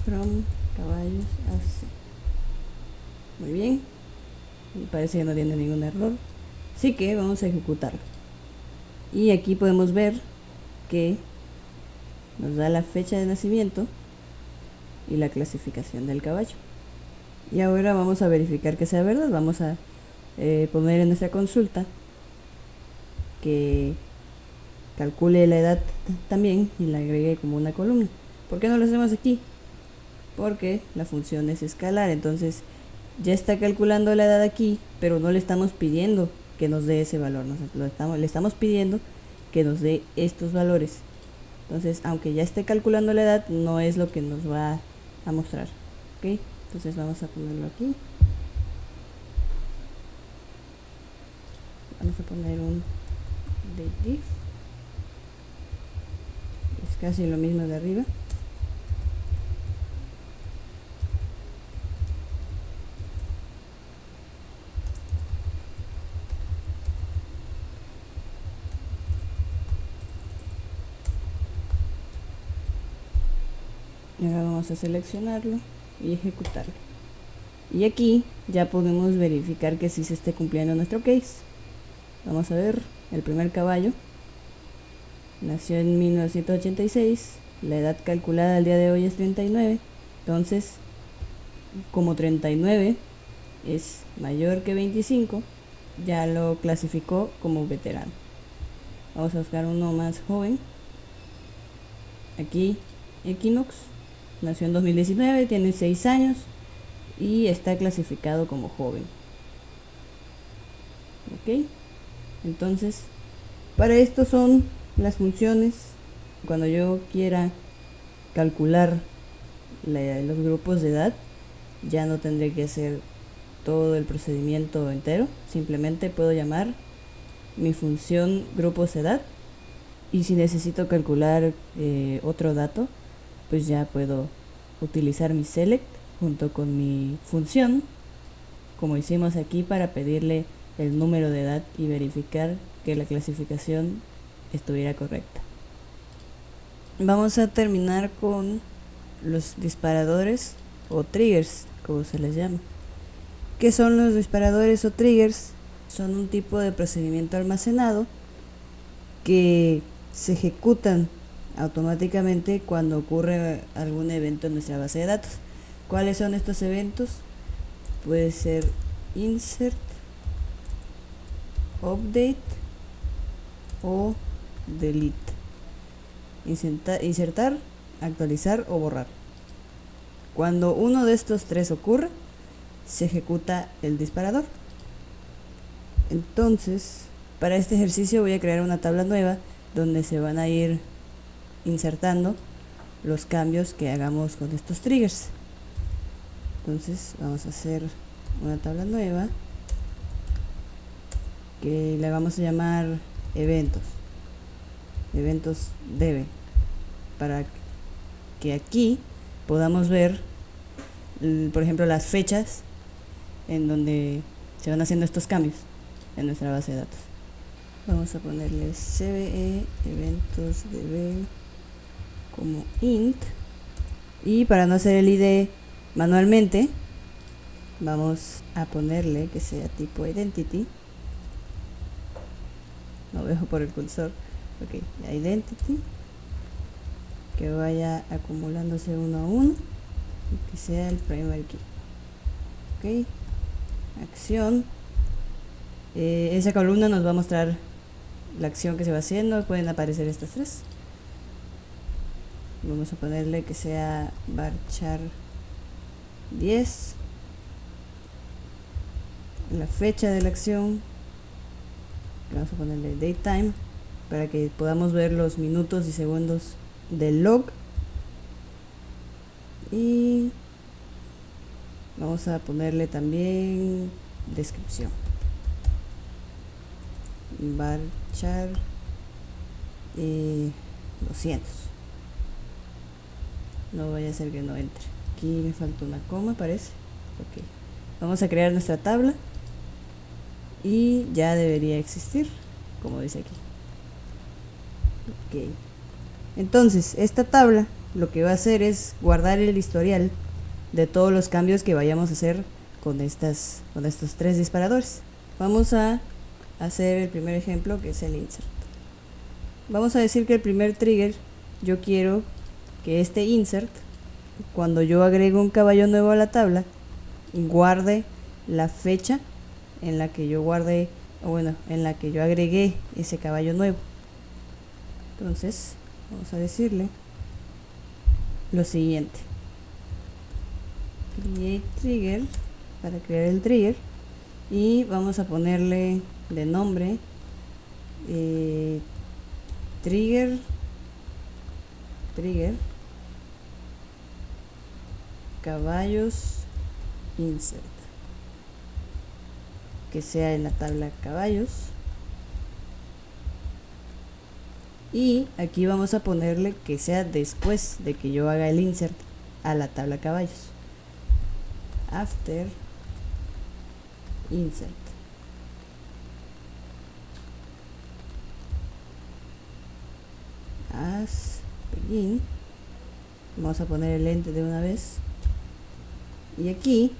from caballos hace. Muy bien, y parece que no tiene ningún error, así que vamos a ejecutarlo. Y aquí podemos ver que nos da la fecha de nacimiento y la clasificación del caballo. Y ahora vamos a verificar que sea verdad. Vamos a poner en nuestra consulta que calcule la edad también y la agregue como una columna. ¿Por qué no lo hacemos aquí? Porque la función es escalar, entonces ya está calculando la edad aquí, pero no le estamos pidiendo que nos dé ese valor, le estamos pidiendo que nos dé estos valores. Entonces, aunque ya esté calculando la edad, no es lo que nos va a mostrar. ¿Ok? Entonces vamos a ponerlo aquí. Vamos a poner un dateDiff. Es casi lo mismo de arriba. Y ahora vamos a seleccionarlo y ejecutarlo. Y aquí ya podemos verificar que sí se esté cumpliendo nuestro case. Vamos a ver, el primer caballo nació en 1986, la edad calculada al día de hoy es 39, entonces como 39 es mayor que 25, ya lo clasificó como veterano. Vamos a buscar uno más joven. Aquí Equinox nació en 2019, tiene 6 años y está clasificado como joven. Ok, entonces para esto son las funciones. Cuando yo quiera calcular los grupos de edad, ya no tendré que hacer todo el procedimiento entero, simplemente puedo llamar mi función grupos de edad, y si necesito calcular otro dato, pues ya puedo utilizar mi select junto con mi función, como hicimos aquí, para pedirle el número de edad y verificar que la clasificación estuviera correcta. Vamos a terminar con los disparadores o triggers, como se les llama. ¿Qué son los disparadores o triggers? Son un tipo de procedimiento almacenado que se ejecutan automáticamente cuando ocurre algún evento en nuestra base de datos. ¿Cuáles son estos eventos? Puede ser insert, update o delete. Insertar, actualizar o borrar. Cuando uno de estos tres ocurre, se ejecuta el disparador. Entonces, para este ejercicio voy a crear una tabla nueva donde se van a ir insertando los cambios que hagamos con estos triggers. Entonces vamos a hacer una tabla nueva que le vamos a llamar eventos debe, para que aquí podamos ver, por ejemplo, las fechas en donde se van haciendo estos cambios en nuestra base de datos. Vamos a ponerle CVE eventos debe como int, y para no hacer el ID manualmente vamos a ponerle que sea tipo identity. Lo dejo por el cursor. Ok, identity, que vaya acumulándose uno a uno y que sea el primary key. Ok, acción. Esa columna nos va a mostrar la acción que se va haciendo. Pueden aparecer estas tres. Vamos a ponerle que sea varchar 10, la fecha de la acción. Vamos a ponerle datetime para que podamos ver los minutos y segundos del log, y vamos a ponerle también descripción, varchar 200. No vaya a ser que no entre. Aquí me falta una coma, parece. Ok, vamos a crear nuestra tabla y ya debería existir, como dice aquí. Ok, entonces esta tabla lo que va a hacer es guardar el historial de todos los cambios que vayamos a hacer con estos tres disparadores. Vamos a hacer el primer ejemplo, que es el insert. Vamos a decir que el primer trigger, yo quiero que este insert, cuando yo agrego un caballo nuevo a la tabla, guarde la fecha en la que yo guardé, o bueno, en la que yo agregué ese caballo nuevo. Entonces vamos a decirle lo siguiente: create trigger, para crear el trigger, y vamos a ponerle de nombre trigger trigger caballos insert, que sea en la tabla caballos, y aquí vamos a ponerle que sea después de que yo haga el insert a la tabla caballos. After insert. As begin. Vamos a poner el ente de una vez. Y aquí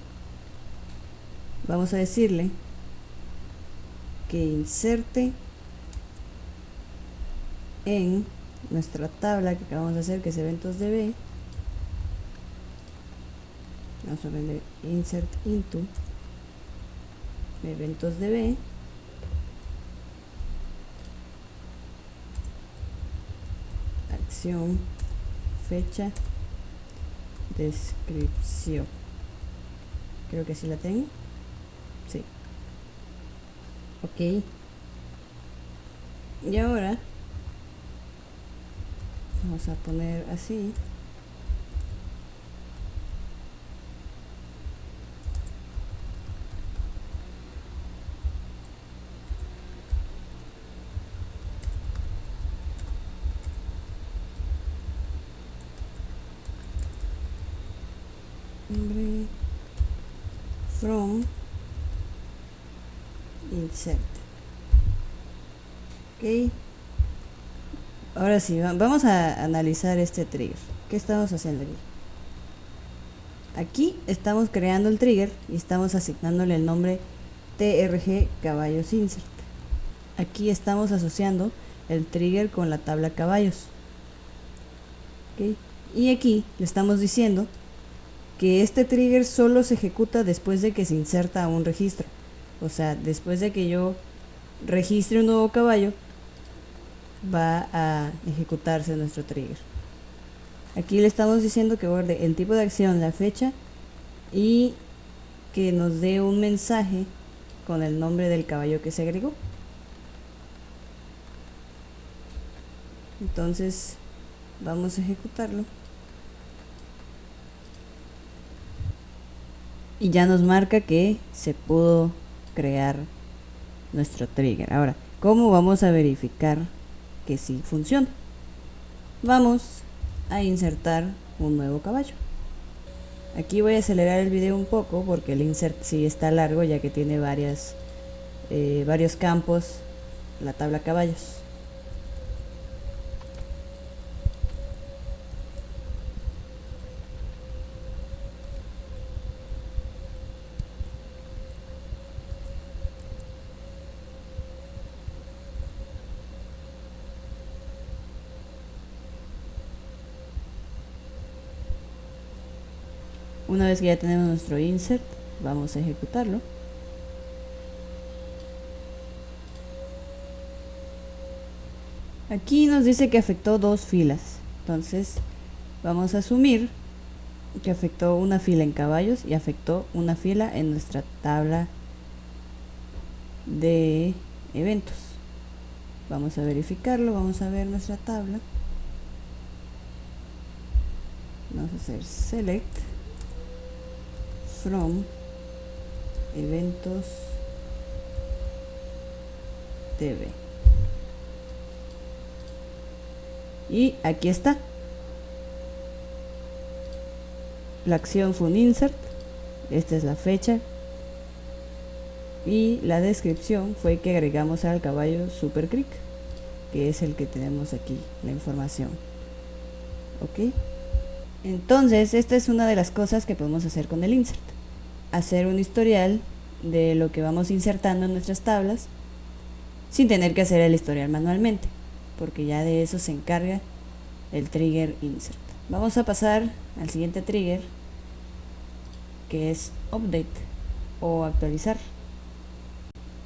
vamos a decirle que inserte en nuestra tabla que acabamos de hacer, que es eventos.db. Vamos a ponerle insert into eventos.db, acción, fecha, descripción. Creo que sí la tengo. Sí. Ok. Y ahora vamos a poner así. From insert. Ok. Ahora sí, vamos a analizar este trigger. ¿Qué estamos haciendo aquí? Aquí estamos creando el trigger y estamos asignándole el nombre trg caballos insert. Aquí estamos asociando el trigger con la tabla caballos. ¿Okay? Y aquí le estamos diciendo que este trigger solo se ejecuta después de que se inserta un registro. O sea, después de que yo registre un nuevo caballo, va a ejecutarse nuestro trigger. Aquí le estamos diciendo que guarde el tipo de acción, la fecha, y que nos dé un mensaje con el nombre del caballo que se agregó. Entonces vamos a ejecutarlo y ya nos marca que se pudo crear nuestro trigger. Ahora, ¿cómo vamos a verificar que sí funciona? Vamos a insertar un nuevo caballo. Aquí voy a acelerar el video un poco porque el insert sí está largo, ya que tiene varios campos la tabla caballos. Una vez que ya tenemos nuestro insert, vamos a ejecutarlo. Aquí nos dice que afectó dos filas, entonces vamos a asumir que afectó una fila en caballos y afectó una fila en nuestra tabla de eventos. Vamos a verificarlo, vamos a ver nuestra tabla. Vamos a hacer select from eventos db. Y aquí está. La acción fue un insert. Esta es la fecha. Y la descripción fue que agregamos al caballo Super Creek, que es el que tenemos aquí, la información. Ok. Entonces, esta es una de las cosas que podemos hacer con el insert. Hacer un historial de lo que vamos insertando en nuestras tablas sin tener que hacer el historial manualmente, porque ya de eso se encarga el trigger insert. Vamos a pasar al siguiente trigger, que es update o actualizar.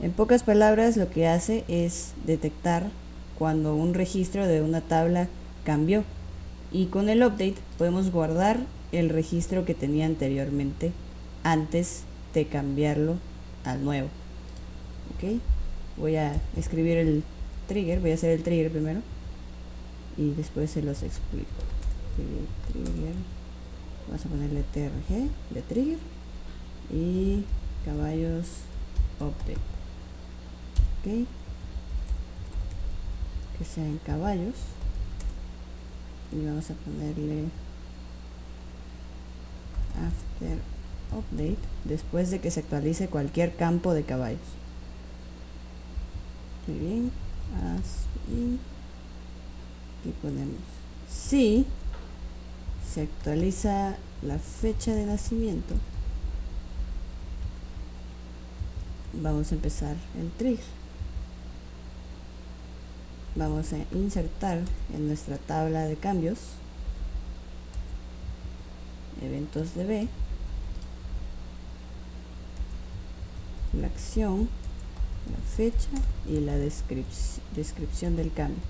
En pocas palabras, lo que hace es detectar cuando un registro de una tabla cambió, y con el update podemos guardar el registro que tenía anteriormente antes de cambiarlo al nuevo. Ok, voy a escribir el trigger, voy a hacer el trigger primero y después se los explico. trigger, vamos a ponerle trg de trigger y caballos update, ok, que sean caballos, y vamos a ponerle after update después de que se actualice cualquier campo de caballos. Muy bien, así, y ponemos si se actualiza la fecha de nacimiento, vamos a empezar el trigger. Vamos a insertar en nuestra tabla de cambios eventos de B, la acción, la fecha y la descripción del cambio.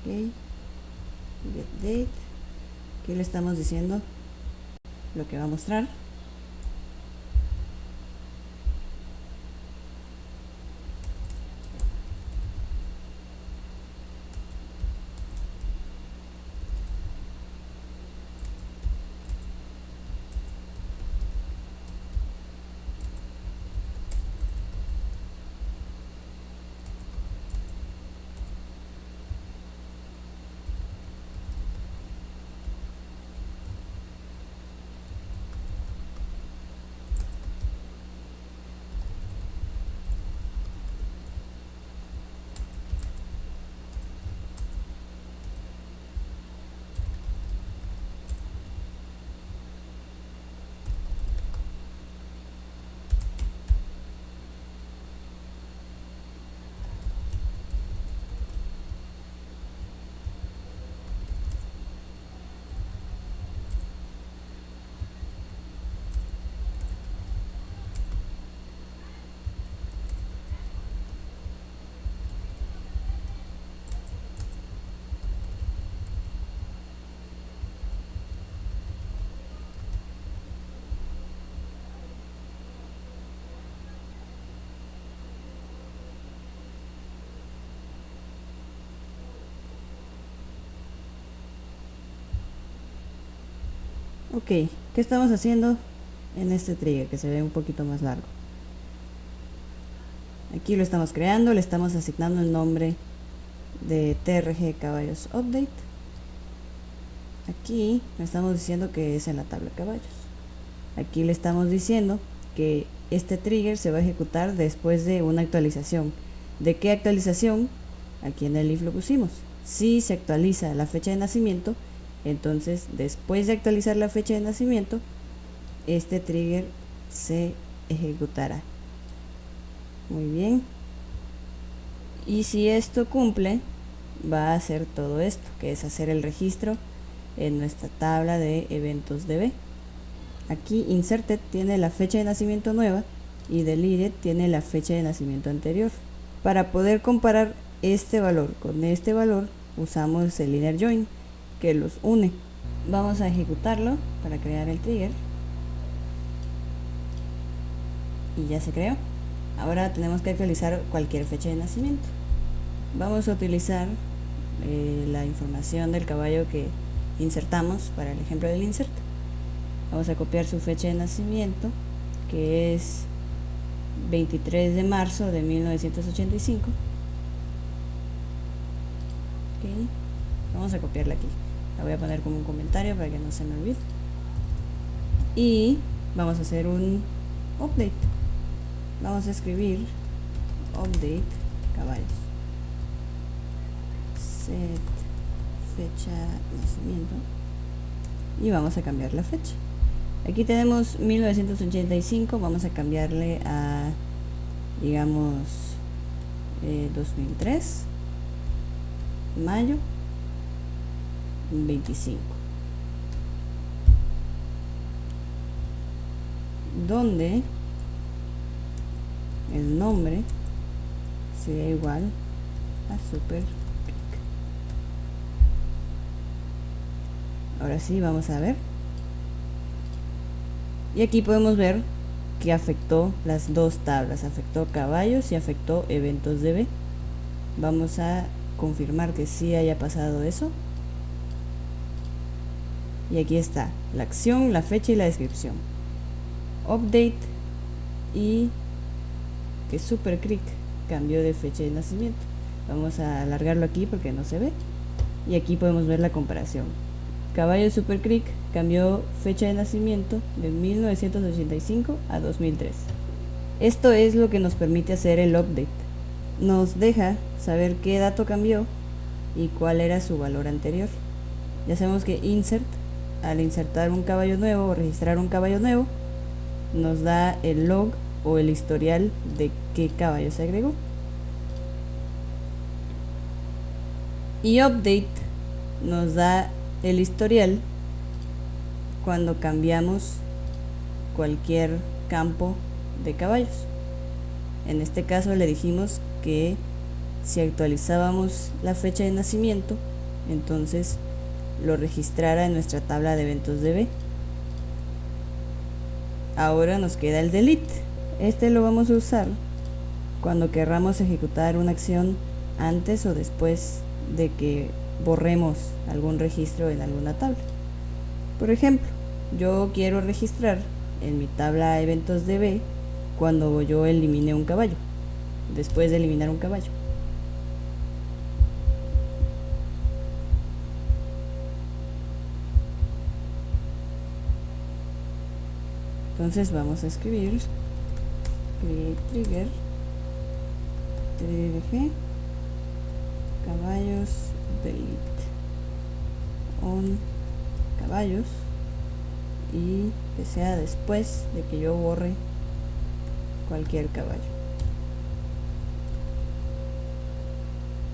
Ok, get date, aquí le estamos diciendo lo que va a mostrar. Ok, ¿qué estamos haciendo en este trigger que se ve un poquito más largo? Aquí lo estamos creando, le estamos asignando el nombre de trg caballos update. Aquí le estamos diciendo que es en la tabla caballos. Aquí le estamos diciendo que este trigger se va a ejecutar después de una actualización. ¿De qué actualización? Aquí en el if lo pusimos. Si se actualiza la fecha de nacimiento, entonces después de actualizar la fecha de nacimiento, este trigger se ejecutará. Muy bien. Y si esto cumple, va a hacer todo esto, que es hacer el registro en nuestra tabla de eventos de B. Aquí inserted tiene la fecha de nacimiento nueva y deleted tiene la fecha de nacimiento anterior. Para poder comparar este valor con este valor, usamos el inner join, que los une. Vamos a ejecutarlo para crear el trigger. Y ya se creó. Ahora tenemos que actualizar cualquier fecha de nacimiento. Vamos a utilizar la información del caballo que insertamos para el ejemplo del insert. Vamos a copiar su fecha de nacimiento, que es 23 de marzo de 1985. Okay. Vamos a copiarla aquí. La voy a poner como un comentario para que no se me olvide. Y vamos a hacer un update. Vamos a escribir update caballos. Set fecha de nacimiento. Y vamos a cambiar la fecha. Aquí tenemos 1985. Vamos a cambiarle a, digamos, 2003. Mayo 25. Donde el nombre sea igual a Super Peak. Ahora sí, vamos a ver. Y aquí podemos ver que afectó las dos tablas, afectó caballos y afectó eventos DB. Vamos a confirmar que sí haya pasado eso. Y aquí está la acción, la fecha y la descripción. Update y que SuperCreek cambió de fecha de nacimiento. Vamos a alargarlo aquí porque no se ve. Y aquí podemos ver la comparación. Caballo SuperCreek cambió fecha de nacimiento de 1985 a 2003. Esto es lo que nos permite hacer el update. Nos deja saber qué dato cambió y cuál era su valor anterior. Ya sabemos que insert, al insertar un caballo nuevo o registrar un caballo nuevo, nos da el log o el historial de qué caballo se agregó. Y update nos da el historial cuando cambiamos cualquier campo de caballos. En este caso le dijimos que si actualizábamos la fecha de nacimiento, entonces lo registrara en nuestra tabla de eventos DB. Ahora nos queda el delete. Este lo vamos a usar cuando querramos ejecutar una acción antes o después de que borremos algún registro en alguna tabla. Por ejemplo, yo quiero registrar en mi tabla eventos DB cuando yo elimine un caballo, después de eliminar un caballo. Entonces vamos a escribir create trigger trg caballos delete on caballos y que sea después de que yo borre cualquier caballo.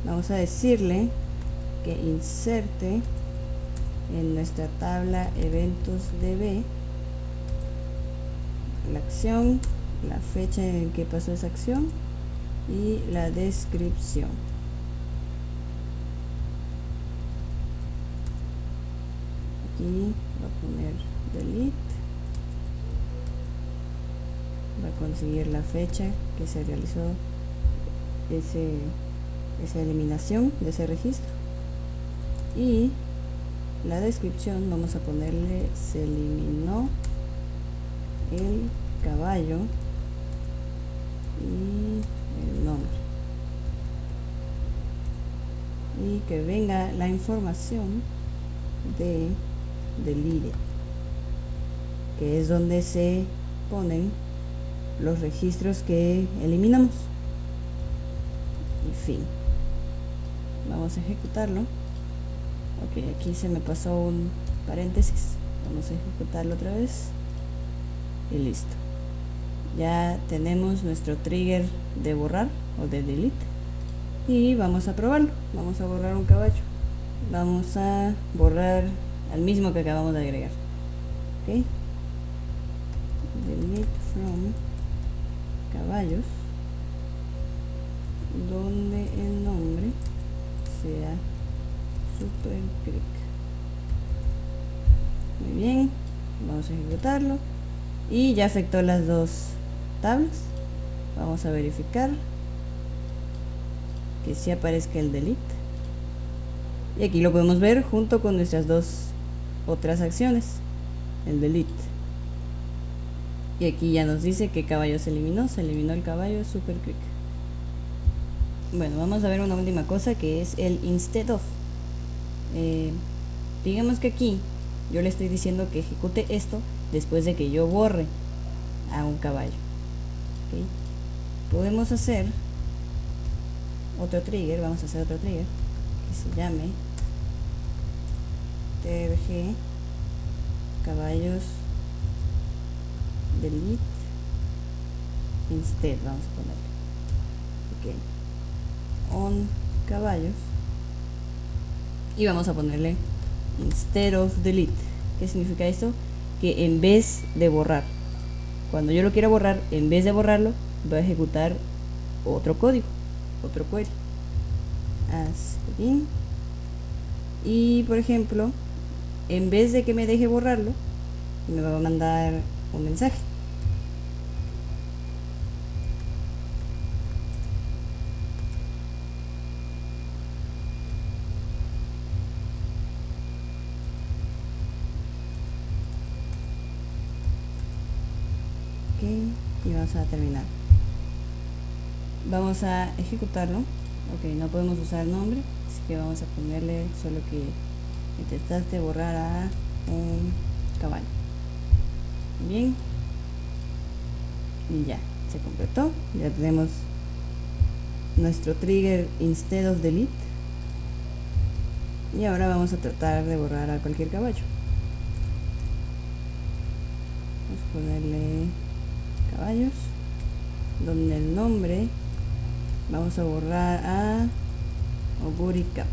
Vamos a decirle que inserte en nuestra tabla eventos DB la acción, la fecha en que pasó esa acción y la descripción. Aquí va a poner delete, va a conseguir la fecha que se realizó esa eliminación de ese registro, y la descripción vamos a ponerle se eliminó el caballo y el nombre, y que venga la información de deleted, que es donde se ponen los registros que eliminamos. Y fin. Vamos a ejecutarlo. Ok, aquí se me pasó un paréntesis. Vamos a ejecutarlo otra vez. Y listo. Ya tenemos nuestro trigger de borrar o de delete. Y vamos a probarlo. Vamos a borrar un caballo. Vamos a borrar al mismo que acabamos de agregar. Ok. Delete from caballos, donde el nombre sea SuperCreek. Muy bien, vamos a ejecutarlo y ya afectó las dos tablas. Vamos a verificar que sí aparezca el delete, y aquí lo podemos ver junto con nuestras dos otras acciones, el delete. Y aquí ya nos dice qué caballo se eliminó el caballo SuperCreek. Bueno, vamos a ver una última cosa, que es el instead of. Digamos que aquí yo le estoy diciendo que ejecute esto después de que yo borre a un caballo. ¿Okay? Podemos hacer otro trigger, vamos a hacer otro trigger que se llame trg caballos delete instead, vamos a ponerle on caballos, y vamos a ponerle instead of delete. ¿Qué significa esto? Que en vez de borrar, cuando yo lo quiera borrar, en vez de borrarlo, voy a ejecutar otro código, otro query as begin, y por ejemplo, en vez de que me deje borrarlo, me va a mandar un mensaje ok, y vamos a terminar. Vamos a ejecutarlo. Ok, no podemos usar el nombre, así que vamos a ponerle solo que intentaste borrar a un caballo. Bien, y ya se completó. Ya tenemos nuestro trigger instead of delete, y ahora vamos a tratar de borrar a cualquier caballo. Vamos a ponerle caballos, donde el nombre vamos a borrar a Oguri Cap.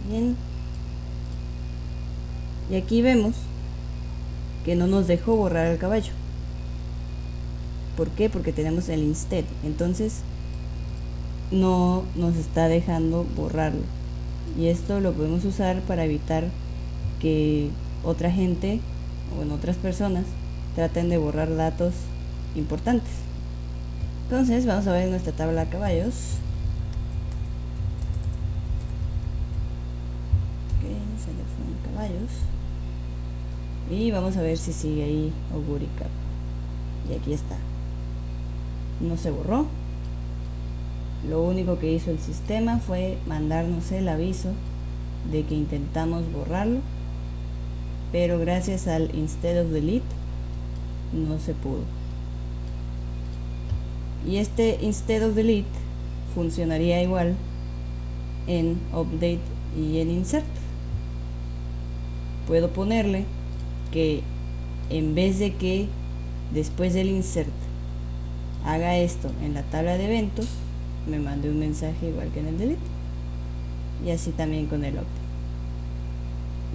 Bien, y aquí vemos que no nos dejó borrar el caballo. ¿Por qué? Porque tenemos el instead, entonces no nos está dejando borrarlo, y esto lo podemos usar para evitar que otra gente o en otras personas traten de borrar datos importantes. Entonces vamos a ver nuestra tabla de caballos. Ok, selecciono caballos y vamos a ver si sigue ahí Oguri Cap, y aquí está, no se borró. Lo único que hizo el sistema fue mandarnos el aviso de que intentamos borrarlo, pero gracias al instead of delete no se pudo. Y este instead of delete funcionaría igual en update y en insert. Puedo ponerle que en vez de que después del insert haga esto en la tabla de eventos, me mande un mensaje igual que en el delete, y así también con el update.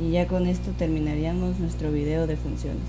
Y ya con esto terminaríamos nuestro video de funciones.